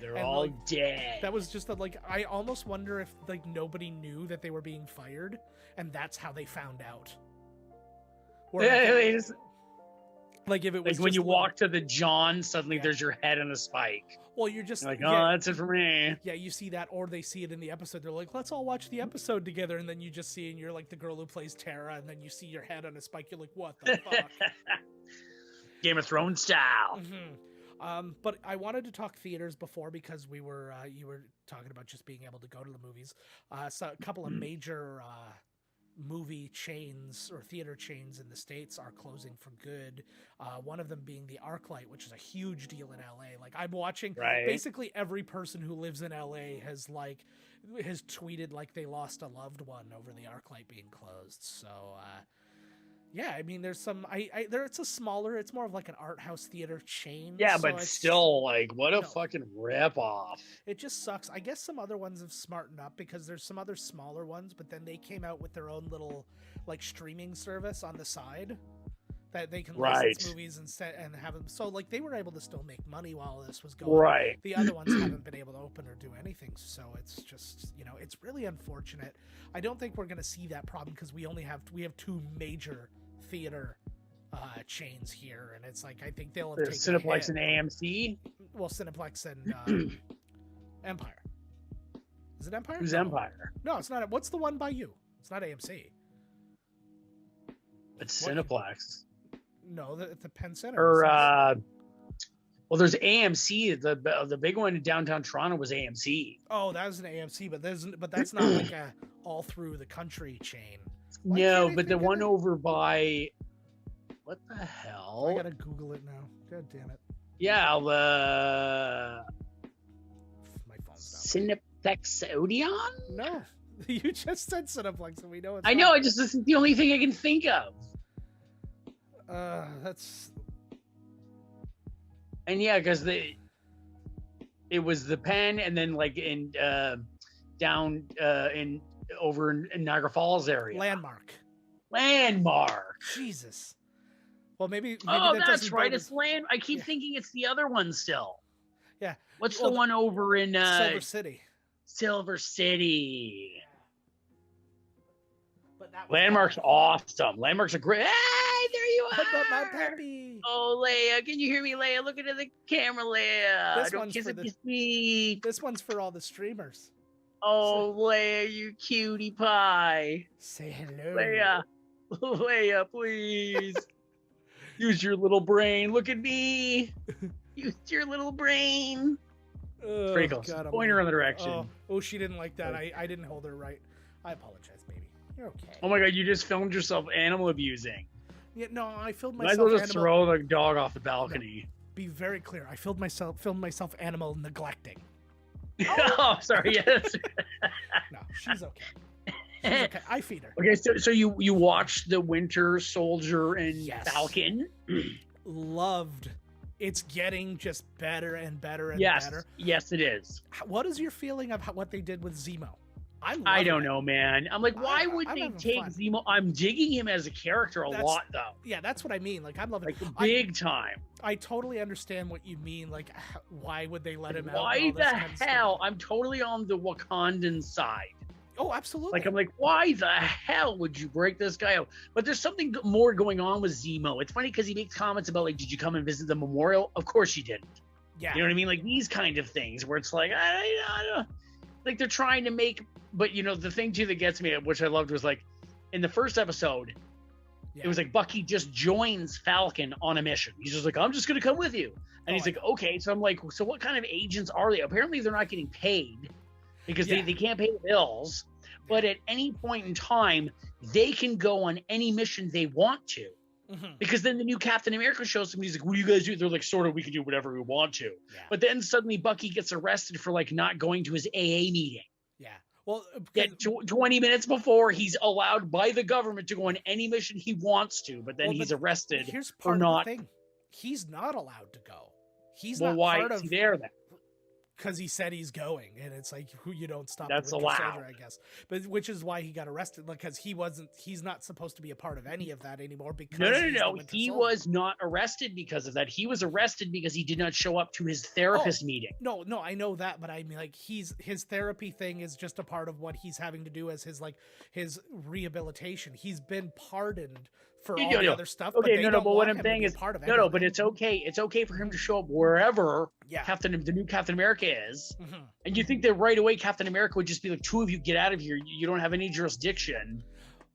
They're all dead. That was just I almost wonder if like nobody knew that they were being fired, and that's how they found out. Like if it was like when you walk to the John, suddenly there's your head on a spike. Well, you're just like, oh, that's it for me. Yeah, you see that, or they see it in the episode. They're like, let's all watch the episode together, and then you just see, and you're like the girl who plays Tara, and then you see your head on a spike. You're like, what the fuck? Game of Thrones style. Mm-hmm. But I wanted to talk theaters before because you were talking about just being able to go to the movies. So a couple of major movie chains or theater chains in the States are closing for good. One of them being the ArcLight, which is a huge deal in LA. Like I'm watching basically every person who lives in LA has tweeted like they lost a loved one over the ArcLight being closed. So yeah, I mean, there's some. It's more of like an art house theater chain. Yeah, but still, like, what a fucking rip off. It just sucks. I guess some other ones have smartened up because there's some other smaller ones, but then they came out with their own little like streaming service on the side that they can license movies and have them. So like they were able to still make money while this was going. Right. The other ones haven't been able to open or do anything. So it's just it's really unfortunate. I don't think we're gonna see that problem because we have two major theater chains here, and it's like I think they'll have taken Cineplex and AMC. Well, Cineplex and Empire. Is it Empire? Who's Empire? No, it's not. What's the one by you? It's not AMC. It's Cineplex. No, the Penn Center. Or well, there's AMC. The big one in downtown Toronto was AMC. Oh, that was an AMC, but that's not like a all through the country chain. No, but the one over by what the hell? I gotta Google it now. God damn it. Yeah, my phone's down. Cineplex Odeon? No, you just said Cineplex, and we know it's. I know. This is the only thing I can think of. That's. And yeah, because it was the Penn, and then like in down in. Over in Niagara Falls area. Landmark. Jesus. Well, maybe that's right. It's Land. I keep thinking it's the other one still. Yeah. What's the one over in Silver City. But Landmark's awesome. Landmark's a great. Hey, there you are. My puppy. Oh, Leia, can you hear me, Leia? Look into the camera, Leia. This one's for all the streamers. Oh, Leia, you cutie pie. Say hello. Leia, please. Use your little brain. Look at me. Use your little brain. Pretty close. Point her in the direction. Oh, she didn't like that. I didn't hold her right. I apologize, baby. You're okay. Oh my God, you just filmed yourself animal abusing. Yeah, no, I filmed myself. Might as well just throw the dog off the balcony. No, be very clear. I filmed myself animal neglecting. Oh, sorry. Yes. No, she's okay. She's okay. I feed her. Okay, so you watched the Winter Soldier and Falcon. Loved. It's getting just better and better and better. Yes, it is. What is your feeling of what they did with Zemo? I don't know, man. I'm like, why would they take Zemo? I'm digging him as a character a lot, though. Yeah, that's what I mean. Like, I'm loving it. Big time. I totally understand what you mean. Like, why would they let him out? Why the hell? I'm totally on the Wakandan side. Oh, absolutely. Like, I'm like, why the hell would you break this guy out? But there's something more going on with Zemo. It's funny because he makes comments about, like, did you come and visit the memorial? Of course you didn't. Yeah. You know what I mean? Like, these kind of things where it's like, I don't like, they're trying to make, but the thing too that gets me, which I loved, was like in the first episode, it was like Bucky just joins Falcon on a mission. He's just like, I'm just gonna come with you, and he's like, okay. So I'm like, so what kind of agents are they? Apparently they're not getting paid because they can't pay the bills, but at any point in time they can go on any mission they want to. Mm-hmm. Because then the new Captain America shows up and he's like, what do you guys do? They're like, sort of, we can do whatever we want to. Yeah. But then suddenly Bucky gets arrested for like not going to his AA meeting. Yeah. Well, 20 minutes before, he's allowed by the government to go on any mission he wants to, but then he's arrested here's part for not. Of the thing. He's not allowed to go. He's not part of. Well, is he there then? because he said he's going, and it's like, who you don't stop That's the Winter allowed. Soldier, I guess. But which is why he got arrested, because he's not supposed to be a part of any of that anymore. Because No. He was not arrested because of that. He was arrested because he did not show up to his therapist meeting. No, I know that, but I mean, like, his therapy thing is just a part of what he's having to do as his rehabilitation. He's been pardoned for all the other stuff. Okay, but what I'm saying is, but it's okay. It's okay for him to show up wherever the new Captain America is. Mm-hmm. And you think that right away Captain America would just be like, two of you get out of here. You don't have any jurisdiction.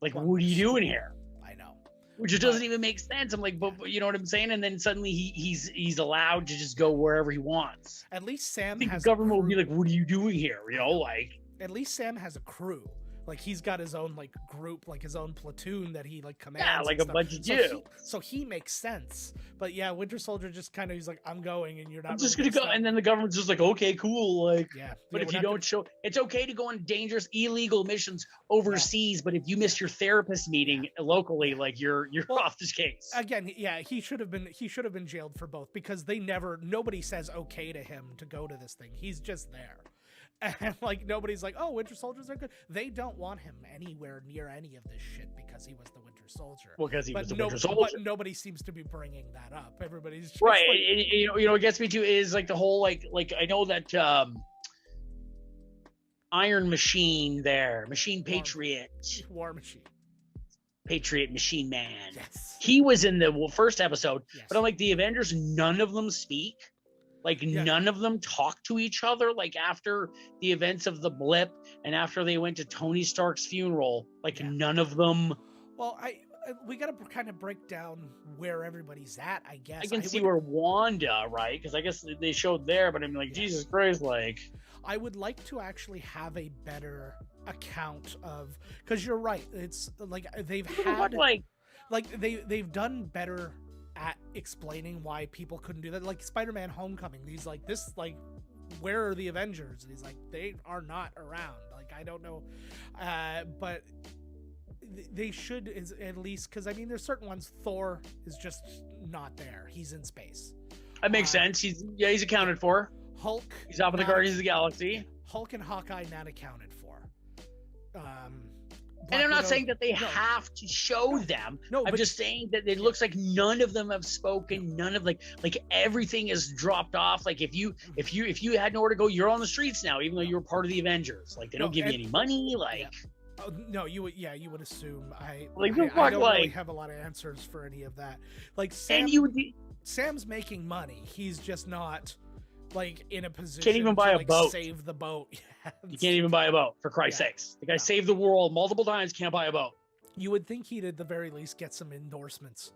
Like, what are you doing here? I know. Which just doesn't even make sense. I'm like, but you know what I'm saying? And then suddenly he's allowed to just go wherever he wants. At least Sam has the government would be like, what are you doing here? You know, like. At least Sam has a crew. Like, he's got his own, like, group, like, his own platoon that he, like, commands. Yeah, like a bunch of dudes. So he makes sense. But, yeah, Winter Soldier just kind of, he's like, I'm going, and you're not. I'm just going to go. And then the government's just like, okay, cool. Like, yeah. But if you don't show, it's okay to go on dangerous, illegal missions overseas. Yeah. But if you miss your therapist meeting locally, like, you're off this case. Again, yeah, he should have been jailed for both, because nobody says okay to him to go to this thing. He's just there. And, like, nobody's like, oh, Winter Soldiers are good. They don't want him anywhere near any of this shit because he was the Winter Soldier. Well, because he was the Winter Soldier. But nobody seems to be bringing that up. Everybody's just right. Like, and, you know, what gets me to is, like, the whole, like I know that Iron Machine there, Machine Patriot. War Machine. Patriot Machine Man. Yes. He was in the first episode, but I'm like, the Avengers, none of them speak. Like, none of them talk to each other. Like, after the events of the blip and after they went to Tony Stark's funeral, like, none of them. Well, we got to kind of break down where everybody's at, I guess. I can see where Wanda, right? Because I guess they showed there, but I'm like, Jesus Christ, like. I would like to actually have a better account of, because you're right. It's like they've had they've done better at explaining why people couldn't do that. Like Spider-Man Homecoming, he's like, this, like, where are the Avengers? And he's like, they are not around. Like, I don't know. But they should, at least, because I mean, there's certain ones. Thor is just not there. He's in space. That makes sense. He's accounted for. Hulk, he's off in the Guardians of the Galaxy. Hulk and Hawkeye not accounted for. And I'm not saying that they have to show them. No, I'm just saying that it looks like none of them have spoken. None of like everything is dropped off. Like, if you had nowhere to go, you're on the streets now, even though you're part of the Avengers. Like, they don't give you any money. Like, oh, no, you would assume. I don't really have a lot of answers for any of that. Like, Sam's making money. He's just not, like, in a position. Can't even buy a boat. Save the boat. You can't even buy a boat, for Christ's sakes. The guy saved the world multiple times, can't buy a boat. You would think he'd at the very least get some endorsements.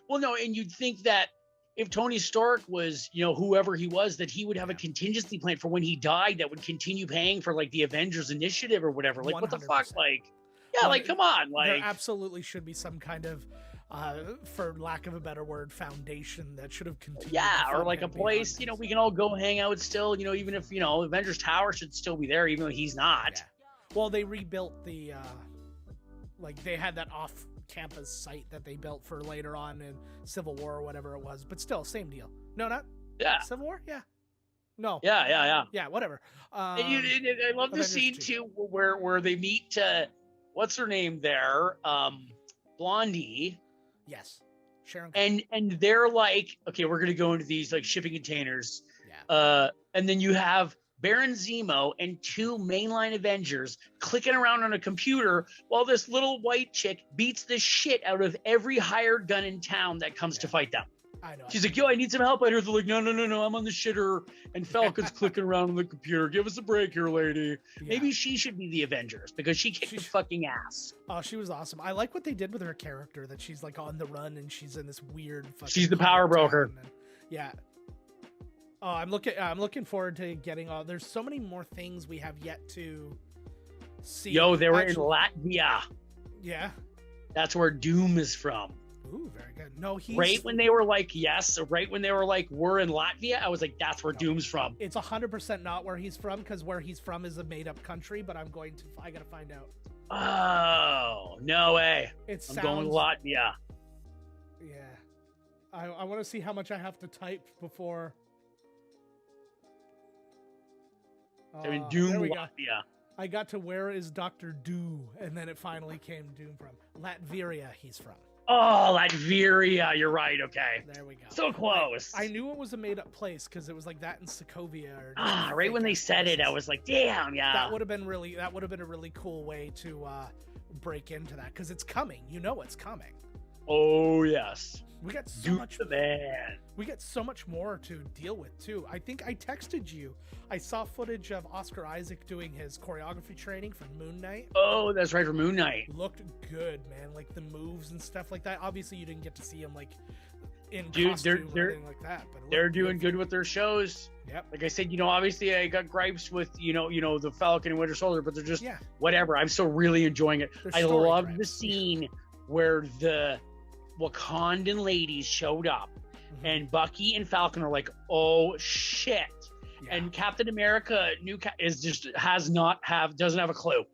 Well, no, and you'd think that if Tony Stark was, you know, whoever he was, that he would have a contingency plan for when he died that would continue paying for, like, the Avengers Initiative or whatever. Like, 100%. What the fuck? Like, like, come on. Like, there absolutely should be some kind of, for lack of a better word, foundation that should have continued. Yeah, or like a place, you know, we can all go hang out still, you know, even if, you know, Avengers Tower should still be there, even though he's not. Yeah. Well, they rebuilt the, like, they had that off-campus site that they built for later on in Civil War or whatever it was, but still, same deal. No, not Civil War? Yeah. No. Yeah. Yeah, whatever. I love the scene, too, where they meet, what's her name there? Blondie. Yes. Sharon. And they're like, okay, we're gonna go into these, like, shipping containers. Yeah. And then you have Baron Zemo and two mainline Avengers clicking around on a computer while this little white chick beats the shit out of every hired gun in town that comes to fight them. I know. She's like, yo, I need some help. They're like, no, I'm on the shitter, and Falcon's clicking around on the computer. Give us a break here, lady. Yeah. Maybe she should be the Avengers because she kicked the fucking ass. Oh, she was awesome. I like what they did with her character, that she's, like, on the run and she's in this weird fucking. She's the power broker. Yeah. Oh, I'm looking forward to getting all. There's so many more things we have yet to see. Yo, they were in Latvia. Yeah. That's where Doom is from. Ooh, very good. No, he's right when they were like, right when they were like, we're in Latvia, I was like, that's where Doom's from. It's 100% not where he's from, because where he's from is a made-up country, but I gotta find out. Oh, no way. I'm going to Latvia. Yeah. I want to see how much I have to type before. I mean, Doom. There we go. Yeah. I got to where is Dr. Do, and then it finally came Doom from. Latveria, he's from. Oh, Latveria. You're right. Okay. There we go. So close. I knew it was a made-up place because it was like that in Sokovia. Right when they said it, I was like, damn, yeah. That would have been a really cool way to break into that because it's coming. You know it's coming. Oh yes. We got so much. Man. We get so much more to deal with too. I think I texted you. I saw footage of Oscar Isaac doing his choreography training for Moon Knight. Oh, that's right, for Moon Knight. Looked good, man. Like the moves and stuff like that. Obviously, you didn't get to see him like in Dude, costume or anything like that. But they're doing good with their shows. Yep. Like I said, obviously I got gripes with the Falcon and Winter Soldier, but they're just whatever. I'm still really enjoying it. I love the scene where the Wakandan ladies showed up, and Bucky and Falcon are like, "Oh shit!" Yeah. And Captain America doesn't have a clue,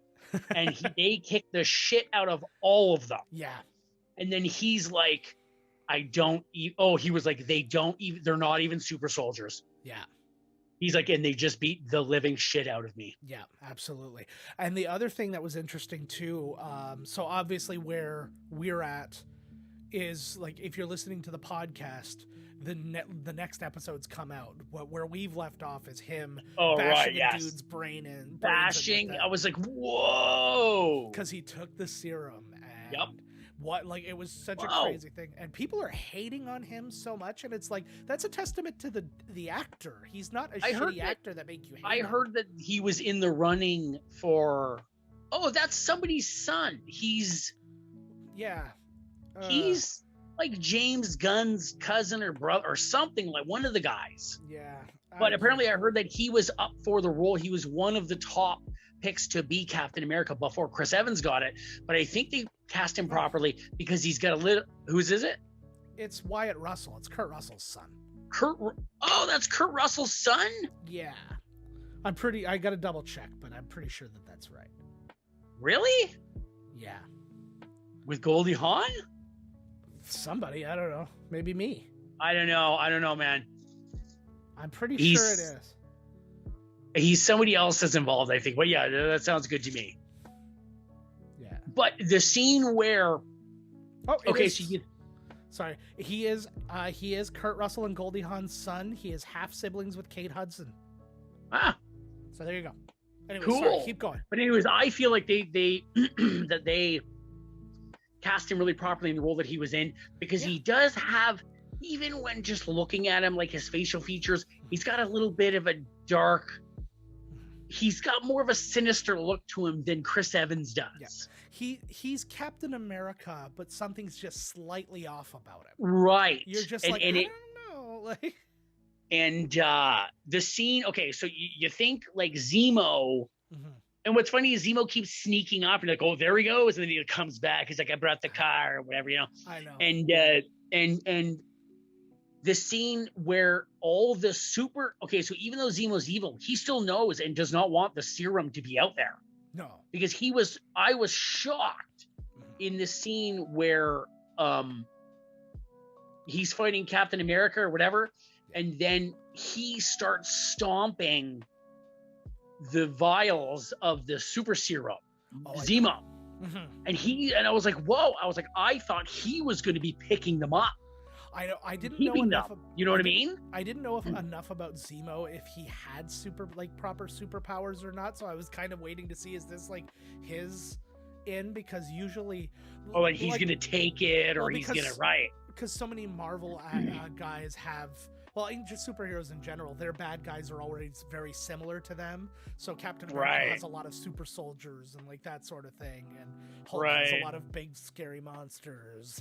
and they kick the shit out of all of them. Yeah, and then he's like, he was like, they're not even super soldiers. Yeah. He's like, and they just beat the living shit out of me. Yeah, absolutely. And the other thing that was interesting too, so obviously where we're at is like, if you're listening to the podcast, the next episodes come out. Where we've left off is him bashing a dude's brain in. Bashing. I was like, whoa. Because he took the serum. And yep. It was such a crazy thing, and people are hating on him so much, and it's like that's a testament to the actor. He's not a shitty actor that make you hate him. Heard that he was in the running for that's somebody's son. He's like James Gunn's cousin or brother or something, like one of the guys. Yeah. But apparently I heard that he was up for the role. He was one of the top picks to be Captain America before Chris Evans got it. But I think they cast him properly because he's got a little... Whose is it? It's Wyatt Russell. It's Kurt Russell's son. That's Kurt Russell's son? Yeah. I got to double check, but I'm pretty sure that that's right. Really? Yeah. With Goldie Hawn? Somebody, I don't know. Maybe me. I don't know, man. I'm pretty sure it is. He's somebody else that's involved, I think. But yeah, that sounds good to me. Yeah. But the scene where... Sorry. He is Kurt Russell and Goldie Hawn's son. He is half siblings with Kate Hudson. Ah. So there you go. Anyway, cool. Sorry, keep going. But anyways, I feel like they that they cast him really properly in the role that he was in, because he does have, even when just looking at him, like his facial features, he's got a little bit of a dark... He's got more of a sinister look to him than Chris Evans does. Yeah. He's Captain America, but something's just slightly off about him. Right. You're just I don't know. Like... And the scene, so you think like Zemo, and what's funny is Zemo keeps sneaking up and like, oh, there he goes, and then he comes back. He's like, I brought the car or whatever, I know. And the scene where all the so even though Zemo's evil, he still knows and does not want the serum to be out there. No, because I was shocked in the scene where he's fighting Captain America or whatever, and then he starts stomping the vials of the super serum, Zemo. And I was like, whoa, I thought he was going to be picking them up. I didn't know enough. You know what I mean? I didn't know enough about Zemo, if he had proper superpowers or not. So I was kind of waiting to see, is this like his in? Because usually, and he's gonna take it, or he's gonna because so many Marvel guys have. Well, just superheroes in general, their bad guys are already very similar to them. So Captain America has a lot of super soldiers and like that sort of thing, and Hulk has a lot of big scary monsters.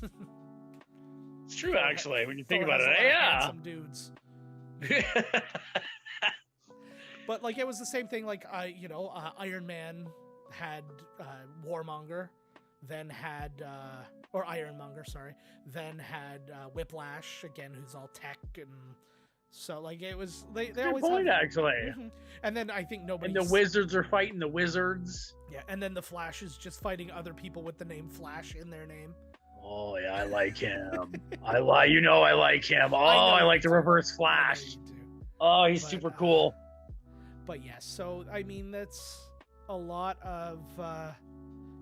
It's true, actually, when you think about it. Yeah, some dudes. But like it was the same thing. Like Iron Man had Warmonger, then had Ironmonger, sorry, then had Whiplash again, who's all tech, and so like it was they always point actually. And then I think nobody. And the wizards are fighting the wizards. Yeah, and then the Flash is just fighting other people with the name Flash in their name. Oh yeah, I like him. I like him. Oh, I like the Reverse Flash. Oh, he's super cool. But yes, so I mean that's a lot of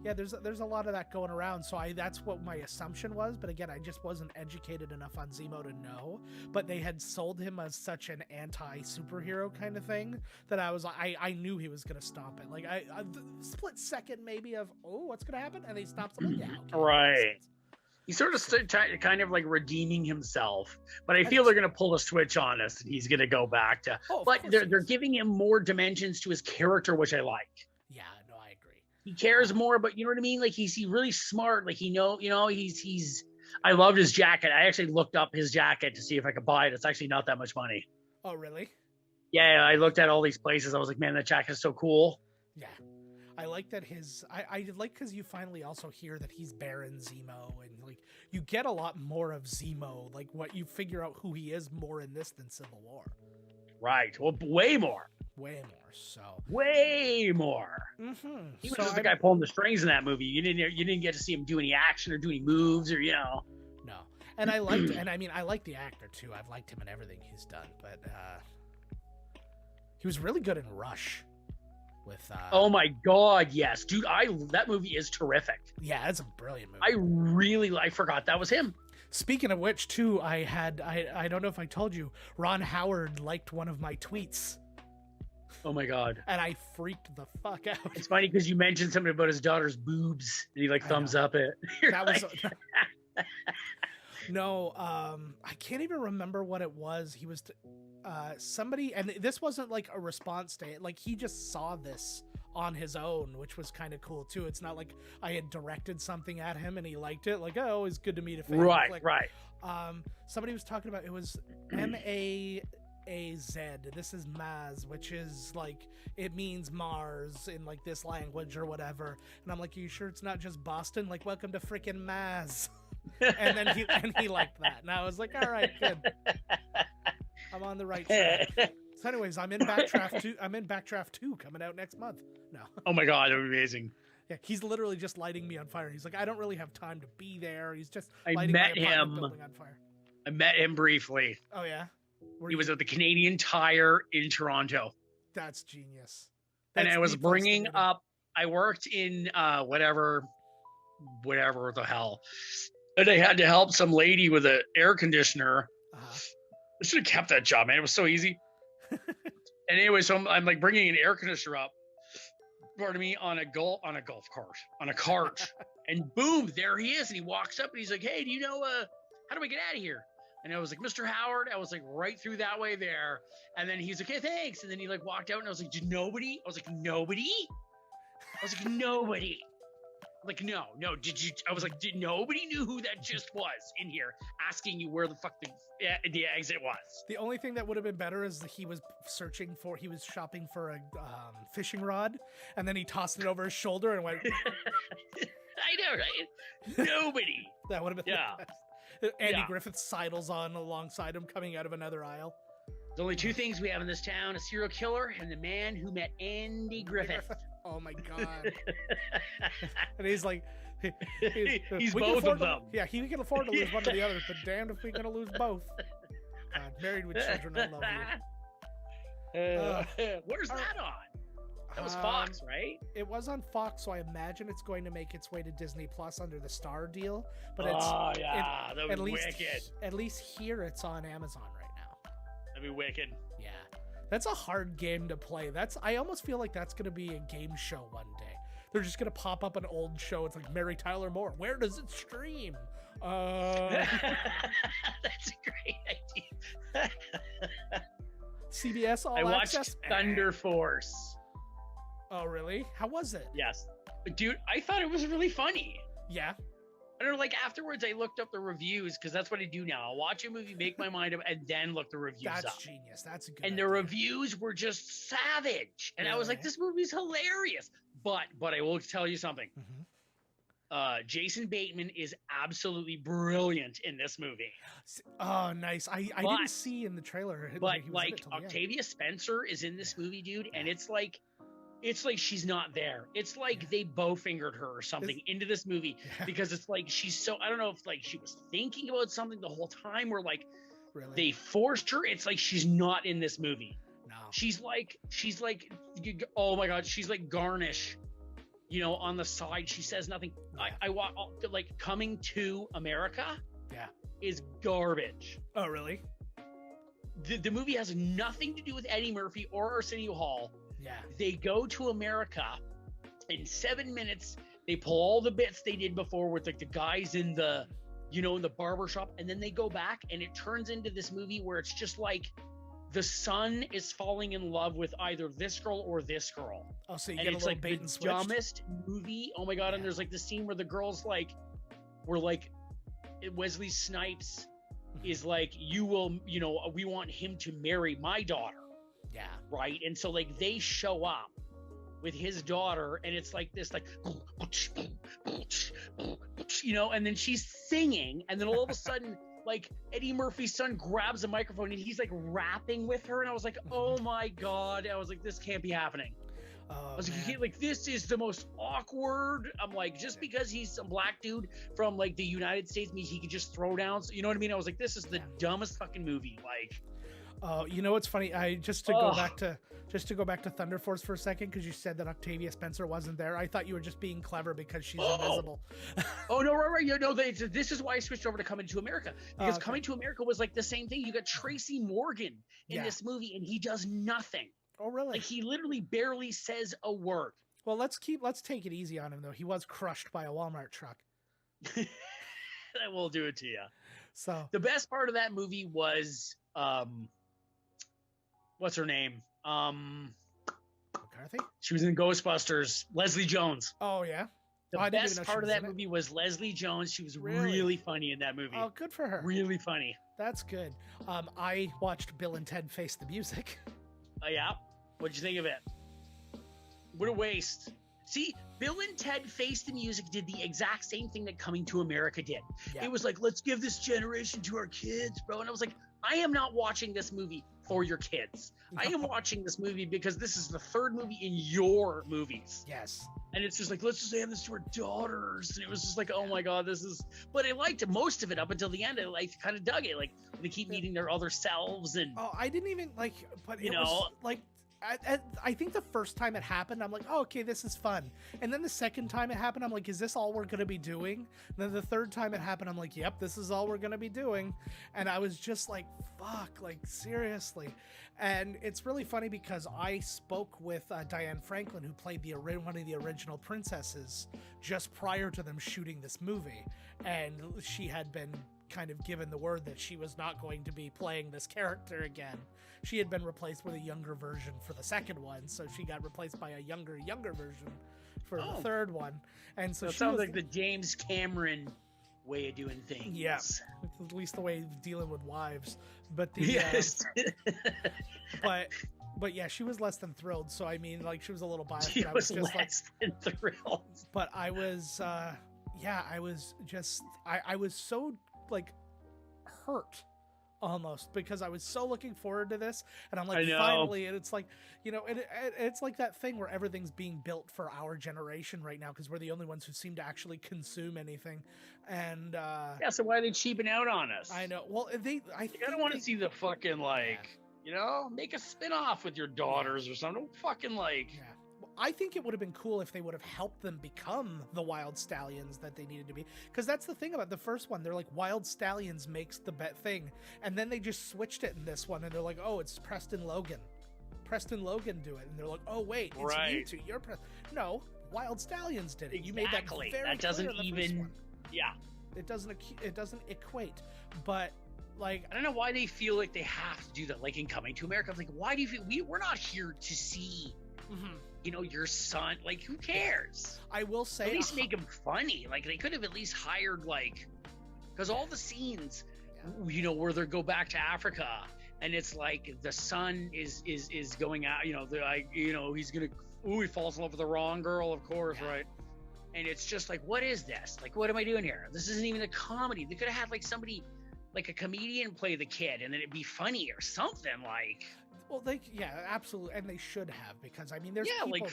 there's a lot of that going around. So that's what my assumption was, but again, I just wasn't educated enough on Zemo to know. But they had sold him as such an anti-superhero kind of thing that I was like, I knew he was gonna stomp it. Like I split second maybe of what's gonna happen, and they stopped him. Yeah, okay, right. He's sort of kind of like redeeming himself, but I feel they're going to pull a switch on us, and he's going to go back to. But they're giving him more dimensions to his character, which I like. Yeah, no, I agree. He cares more, but you know what I mean. Like he's really smart. Like he's. I loved his jacket. I actually looked up his jacket to see if I could buy it. It's actually not that much money. Oh, really? Yeah, I looked at all these places. I was like, man, that jacket is so cool. Yeah. I like that I like because you finally also hear that he's Baron Zemo, and like you get a lot more of Zemo, like what you figure out who he is more in this than Civil War. Right. Well, way more. Way more. So. Way more. Mm-hmm. He was just the guy pulling the strings in that movie. You didn't get to see him do any action or do any moves or No. And I liked, and I mean I like the actor too. I've liked him in everything he's done, but he was really good in Rush. With oh my god, yes, dude! That movie is terrific. Yeah, it's a brilliant movie. I forgot that was him. Speaking of which, too, I don't know if I told you, Ron Howard liked one of my tweets. Oh my god! And I freaked the fuck out. It's funny because you mentioned something about his daughter's boobs, and he like thumbs up it. That was no, I can't even remember what it was. He was somebody, and this wasn't like a response to it. Like he just saw this on his own, which was kind of cool too. It's not like I had directed something at him and he liked it. Like, oh, it's good to meet a fan. Right, like, right. Somebody was talking about, it was MAAZ. This is Maz, which is like, it means Mars in like this language or whatever. And I'm like, are you sure it's not just Boston? Like, welcome to freaking Maz. And then he liked that. And I was like, all right, good. I'm on the right track. So anyways, I'm in Backdraft 2 coming out next month. No. Oh my god, that would be amazing. Yeah, he's literally just lighting me on fire. He's like, I don't really have time to be there. He's just lighting my apartment building on fire. I met him briefly. Oh yeah? He was at the Canadian Tire in Toronto. That's genius. And I was bringing up, I worked in whatever the hell. And I had to help some lady with an air conditioner. I should have kept that job, man. It was so easy. And anyway, so I'm like bringing an air conditioner up, pardon me, on a golf cart. And boom, there he is. And he walks up and he's like, hey, do you know, how do I get out of here? And I was like, Mr. Howard. I was like, right through that way there. And then he's like, okay, thanks. And then he like walked out and I was like, did nobody? I was like, nobody? Like, no, did you? I was like, nobody knew who that just was in here asking you where the fuck the exit was. The only thing that would have been better is that he was shopping for a fishing rod, and then he tossed it over his shoulder and went. I know, right? Nobody. That would have been Andy Griffith sidles on alongside him coming out of another aisle. There's only two things we have in this town: a serial killer and the man who met Andy Griffith. Oh my god. And he's like, he's both of them. Yeah, he can afford to lose one or the other, but damned if we're going to lose both. Married with Children, I love you. Where's that on? That was Fox, right? It was on Fox, so I imagine it's going to make its way to Disney Plus under the Star deal. But that would be wicked. At least here it's on Amazon right now. That'd be wicked. Yeah. That's a hard game to play. I almost feel like that's going to be a game show one day. They're just going to pop up an old show. It's like Mary Tyler Moore. Where does it stream? That's a great idea. CBS All Access. I watched Thunder Force. Oh, really? How was it? Yes. Dude, I thought it was really funny. Yeah. I don't know, like afterwards I looked up the reviews because that's what I do now. I'll watch a movie, make my mind up, and then look the reviews up. That's genius. That's a good And idea. the reviews were just savage. And I was like, this movie's hilarious. But I will tell you something. Mm-hmm. Jason Bateman is absolutely brilliant in this movie. Oh, nice. I didn't see in the trailer. But like Octavia Spencer is in this movie, dude, and it's like she's not there. It's like they bow-fingered her or something into this movie because it's like she's so, I don't know if like she was thinking about something the whole time or like they forced her. It's like she's not in this movie. No, Wow. She's like, oh my God, she's like garnish, you know, on the side. She says nothing. Yeah. I watch, like, Coming to America Yeah. is garbage. Oh, really? The movie has nothing to do with Eddie Murphy or Arsenio Hall. Yeah. They go to America in 7 minutes. They pull all the bits they did before with like the guys in the, you know, in the barber shop, and then they go back and it turns into this movie where it's just like the son is falling in love with either this girl or this girl. Oh, so you And get a it's little like bait the and switch. dumbest movie. Oh my God. Yeah. And there's like the scene where the girls like were like, Wesley Snipes is like, you will, you know, we want him to marry my daughter. Yeah. Right. And so like they show up with his daughter and it's like this, like, you know, and then she's singing, and then all of a sudden like Eddie Murphy's son grabs a microphone and he's like rapping with her, and I was like, oh my God. I was like, this can't be happening. I was like, this is the most awkward. I'm like, just because he's a black dude from like the United States means he could just throw down. You know what I mean? I was like, this is the dumbest fucking movie. Like, you know what's funny? Just to go back to Thunder Force for a second, because you said that Octavia Spencer wasn't there. I thought you were just being clever because she's invisible. Oh no, right. You know, this is why I switched over to Coming to America, because Coming to America was like the same thing. You got Tracy Morgan in this movie, and he does nothing. Oh, really? Like, he literally barely says a word. Well, let's take it easy on him, though. He was crushed by a Walmart truck. That will do it to you. So the best part of that movie was, what's her name? McCarthy? She was in Ghostbusters. Leslie Jones. Oh, yeah? The best part of that movie was Leslie Jones. She was really funny in that movie. Oh, good for her. Really funny. That's good. I watched Bill and Ted Face the Music. Yeah. What'd you think of it? What a waste. See, Bill and Ted Face the Music did the exact same thing that Coming to America did. Yeah. It was like, let's give this generation to our kids, bro. And I was like, I am not watching this movie for your kids. No. I am watching this movie because this is the third movie in your movies. Yes. And it's just like, let's just hand this to our daughters. And it was just like, oh my God, this is... But I liked most of it up until the end. I kind of dug it. Like, they keep meeting their other selves and... Oh, I didn't even, like... But it was, like... I think the first time it happened, I'm like, oh, okay, this is fun. And then the second time it happened, I'm like, is this all we're going to be doing? And then the third time it happened, I'm like, yep, this is all we're going to be doing. And I was just like, fuck, like, seriously. And it's really funny because I spoke with Diane Franklin, who played one of the original princesses, just prior to them shooting this movie. And she had been kind of given the word that she was not going to be playing this character again. She had been replaced with a younger version for the second one, so she got replaced by a younger version for the third one. And so it sounds like the James Cameron way of doing things. Yeah, at least the way of dealing with wives. But the yes. But yeah, she was less than thrilled. So I mean, like, she was a little biased. She was just less than thrilled. But I was, I was so, like, hurt almost, because I was so looking forward to this, and I'm like, finally. And it's like, you know, it's like that thing where everything's being built for our generation right now, because we're the only ones who seem to actually consume anything. And so why are they cheaping out on us? I know. Well, I don't want to see the fucking, like, you know, make a spin-off with your daughters or something. Don't fucking, like... Yeah. I think it would have been cool if they would have helped them become the Wild Stallions that they needed to be. Because that's the thing about the first one. They're like, Wild Stallions makes the thing. And then they just switched it in this one. And they're like, oh, it's Preston Logan. Preston Logan do it. And they're like, oh, wait, it's you two. You're No, Wild Stallions did it. Exactly. You made that very that doesn't clear in the even... first one. Yeah. It doesn't equate. But... like, I don't know why they feel like they have to do that. Like in Coming to America, I'm like, why do you feel we're not here to see, you know, your son? Like, who cares? I will say, at least make him funny. Like, they could have at least hired, like, because all the scenes, you know, where they go back to Africa, and it's like the son is going out. You know, he's gonna. Ooh, he falls in love with the wrong girl, of course, right? And it's just like, what is this? Like, what am I doing here? This isn't even a comedy. They could have had like somebody, like a comedian, play the kid, and then it'd be funny or something. Like, well, absolutely, and they should have, because I mean, there's people,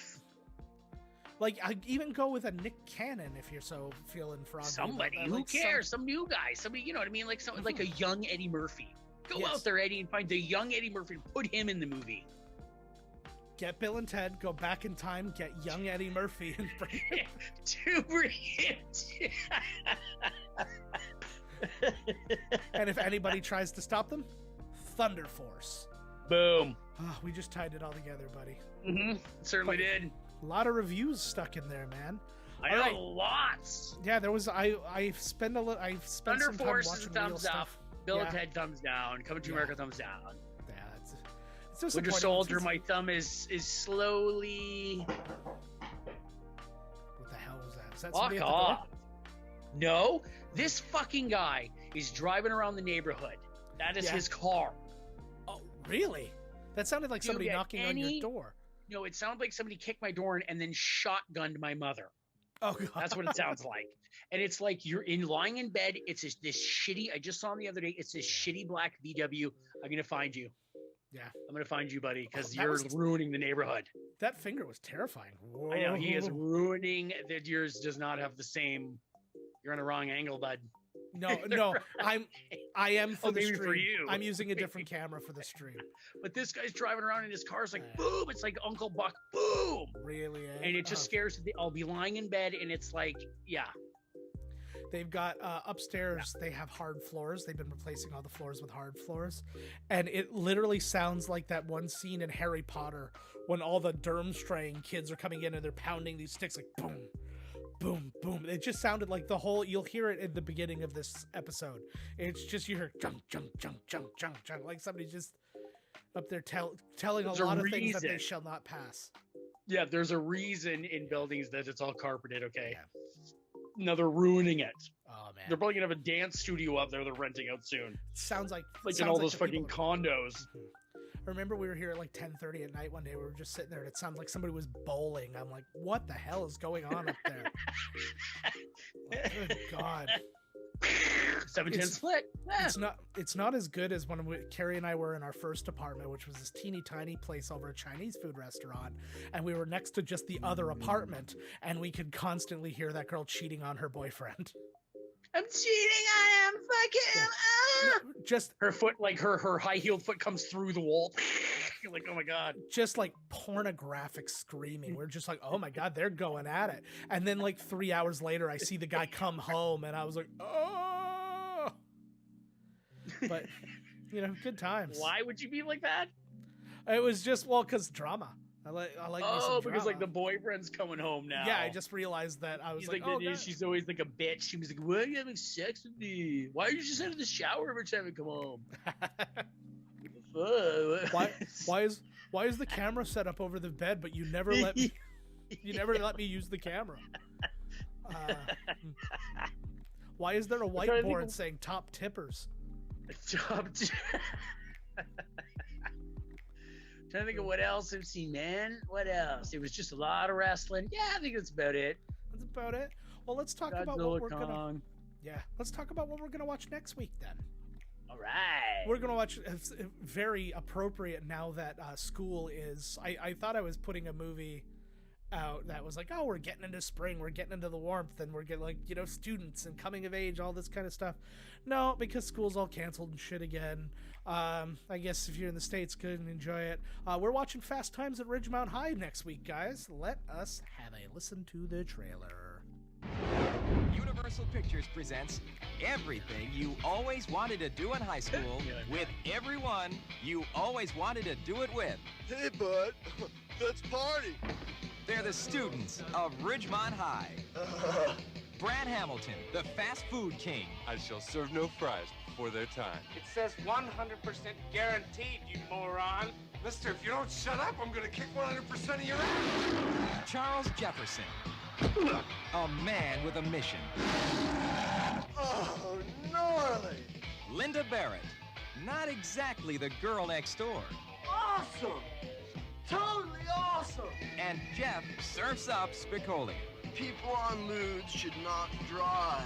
like I even go with a Nick Cannon if you're so feeling froggy. Somebody who cares, some new guy, somebody, you know what I mean, like something like a young Eddie Murphy. Go out there, Eddie, and find the young Eddie Murphy and put him in the movie. Get Bill and Ted, go back in time, get young Eddie Murphy, and bring him. To bring him And if anybody tries to stop them, Thunder Force. Boom. Oh, we just tied it all together, buddy. Certainly did. A lot of reviews stuck in there, man. I know, lots. Yeah, there was. I spent Thunder some time Force watching is a thumbs up. stuff. Bill and Ted thumbs down. Coming to America thumbs down. Yeah, it's disappointing. Winter Soldier, my thumb is slowly. What the hell was that? Is that Fuck somebody at the off. door? No, this fucking guy is driving around the neighborhood. That is his car. Oh, really? That sounded like somebody knocking on your door. No, it sounded like somebody kicked my door in and then shotgunned my mother. Oh, God. That's what it sounds like. And it's like you're lying in bed. It's this shitty. I just saw him the other day. It's this shitty black VW. I'm gonna find you. Yeah, I'm gonna find you, buddy, because you're ruining the neighborhood. That finger was terrifying. Whoa. I know he is ruining. That yours does not have the same. You're on the wrong angle, bud. No, I am for the stream. For you. I'm using a different camera for the stream. But this guy's driving around in his car. It's like boom. It's like Uncle Buck. Boom. Really? And it just scares. I'll be lying in bed, and it's like, yeah. They've got upstairs. They have hard floors. They've been replacing all the floors with hard floors, and it literally sounds like that one scene in Harry Potter when all the Durmstrang kids are coming in and they're pounding these sticks like boom, boom, boom. It just sounded like the whole. You'll hear it in the beginning of this episode. It's just you hear junk, junk, junk, junk, junk, junk, like somebody just up there telling a lot of things that they shall not pass. Yeah, there's a reason in buildings that it's all carpeted. Okay. Yeah. No, they're ruining it. Oh man, they're probably gonna have a dance studio up there they're renting out soon. Sounds like in all those fucking condos. I remember we were here at like 10:30 at night one day. We were just sitting there and it sounded like somebody was bowling. I'm like, what the hell is going on up there? Like, good God. 7-10 split. It's not as good as when Carrie and I were in our first apartment, which was this teeny tiny place over a Chinese food restaurant, and we were next to just the other apartment, and we could constantly hear that girl cheating on her boyfriend. I'm cheating on him. Fuck him. No, just her foot, like her high-heeled foot comes through the wall. You're like, oh my God. Just like pornographic screaming. We're just like, oh my God, they're going at it. And then like 3 hours later, I see the guy come home and I was like, oh. But, good times. Why would you be like that? It was just, because drama. I like because like the boyfriend's coming home now. Yeah, I just realized that. I was like, she's always like a bitch. She was like, why are you having sex with me? Why are you just out of the shower every time you come home? why is the camera set up over the bed, but you never let me use the camera? Why is there a whiteboard saying top tippers? Trying to think of what else I've seen, man. What else? It was just a lot of wrestling. Yeah, I think that's about it. That's about it. Well, let's talk about what we're gonna. Yeah, let's talk about what we're gonna watch next week then. All right. We're gonna watch. It's very appropriate now that school is. I thought I was putting a movie out that was like, oh, we're getting into spring, we're getting into the warmth, and we're getting like students and coming of age, all this kind of stuff. No, because school's all canceled and shit again. I guess if you're in the States, good and enjoy it. We're watching Fast Times at Ridgemount High next week, guys. Let us have a listen to the trailer. Universal Pictures presents everything you always wanted to do in high school with everyone you always wanted to do it with. Hey, bud, let's party. They're the students of Ridgemont High. Brad Hamilton, the fast food king. I shall serve no fries before their time. It says 100% guaranteed, you moron. Mister, if you don't shut up, I'm gonna kick 100% of your ass. Charles Jefferson, a man with a mission. Oh, gnarly. Linda Barrett, not exactly the girl next door. Awesome. Totally awesome. And Jeff surfs up Spicoli. People on lewd should not drive.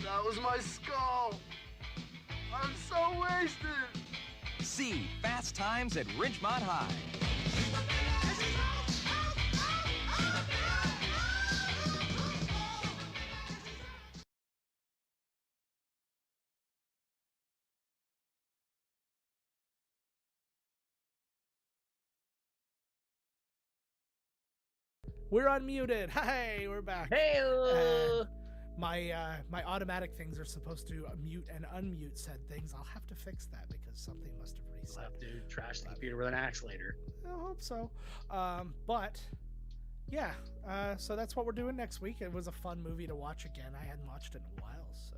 That was my skull. I'm so wasted. See Fast Times at Ridgemont High. We're unmuted. Hey, we're back. Hey. My automatic things are supposed to mute and unmute said things. I'll have to fix that because something must have We'll reset. have to trash the computer with an axe later. I hope so. But yeah, so that's what we're doing next week. It was a fun movie to watch again. I hadn't watched it in a while, so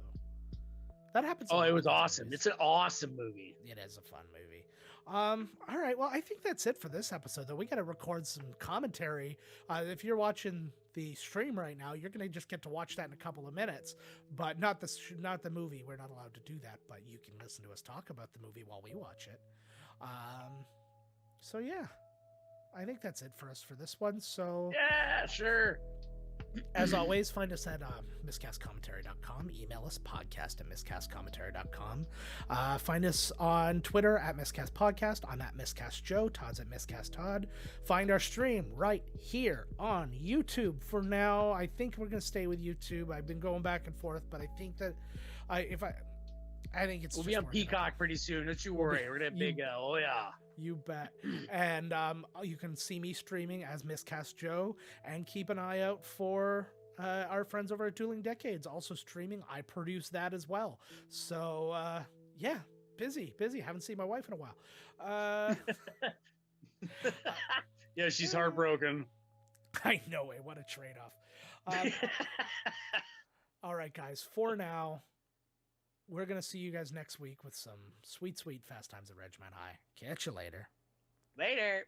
that happens. Oh, it was awesome. It's an awesome movie. It is a fun movie. All right. Well, I think that's it for this episode, though. We got to record some commentary. If you're watching the stream right now, you're going to just get to watch that in a couple of minutes, but not the movie. We're not allowed to do that, but you can listen to us talk about the movie while we watch it. So yeah, I think that's it for us for this one. So Yeah, sure. as always, find us at miscastcommentary.com. Email us, podcast@miscastcommentary.com. Find us on Twitter at miscastpodcast. I'm at miscastjoe. Todd's at miscasttodd. Find our stream right here on YouTube. For now, I think we're going to stay with YouTube. I've been going back and forth, but I think that I think it's We'll just be on working out. Peacock pretty soon. Don't you worry. We're gonna have big. Oh yeah. You bet. And you can see me streaming as Miscast Joe, and keep an eye out for our friends over at Dueling Decades also streaming. I produce that as well. So yeah, busy. Haven't seen my wife in a while. Yeah, she's heartbroken. I know it. What a trade-off. All right, guys. For now, we're going to see you guys next week with some sweet Fast Times at Ridgemont High. Catch you later. Later.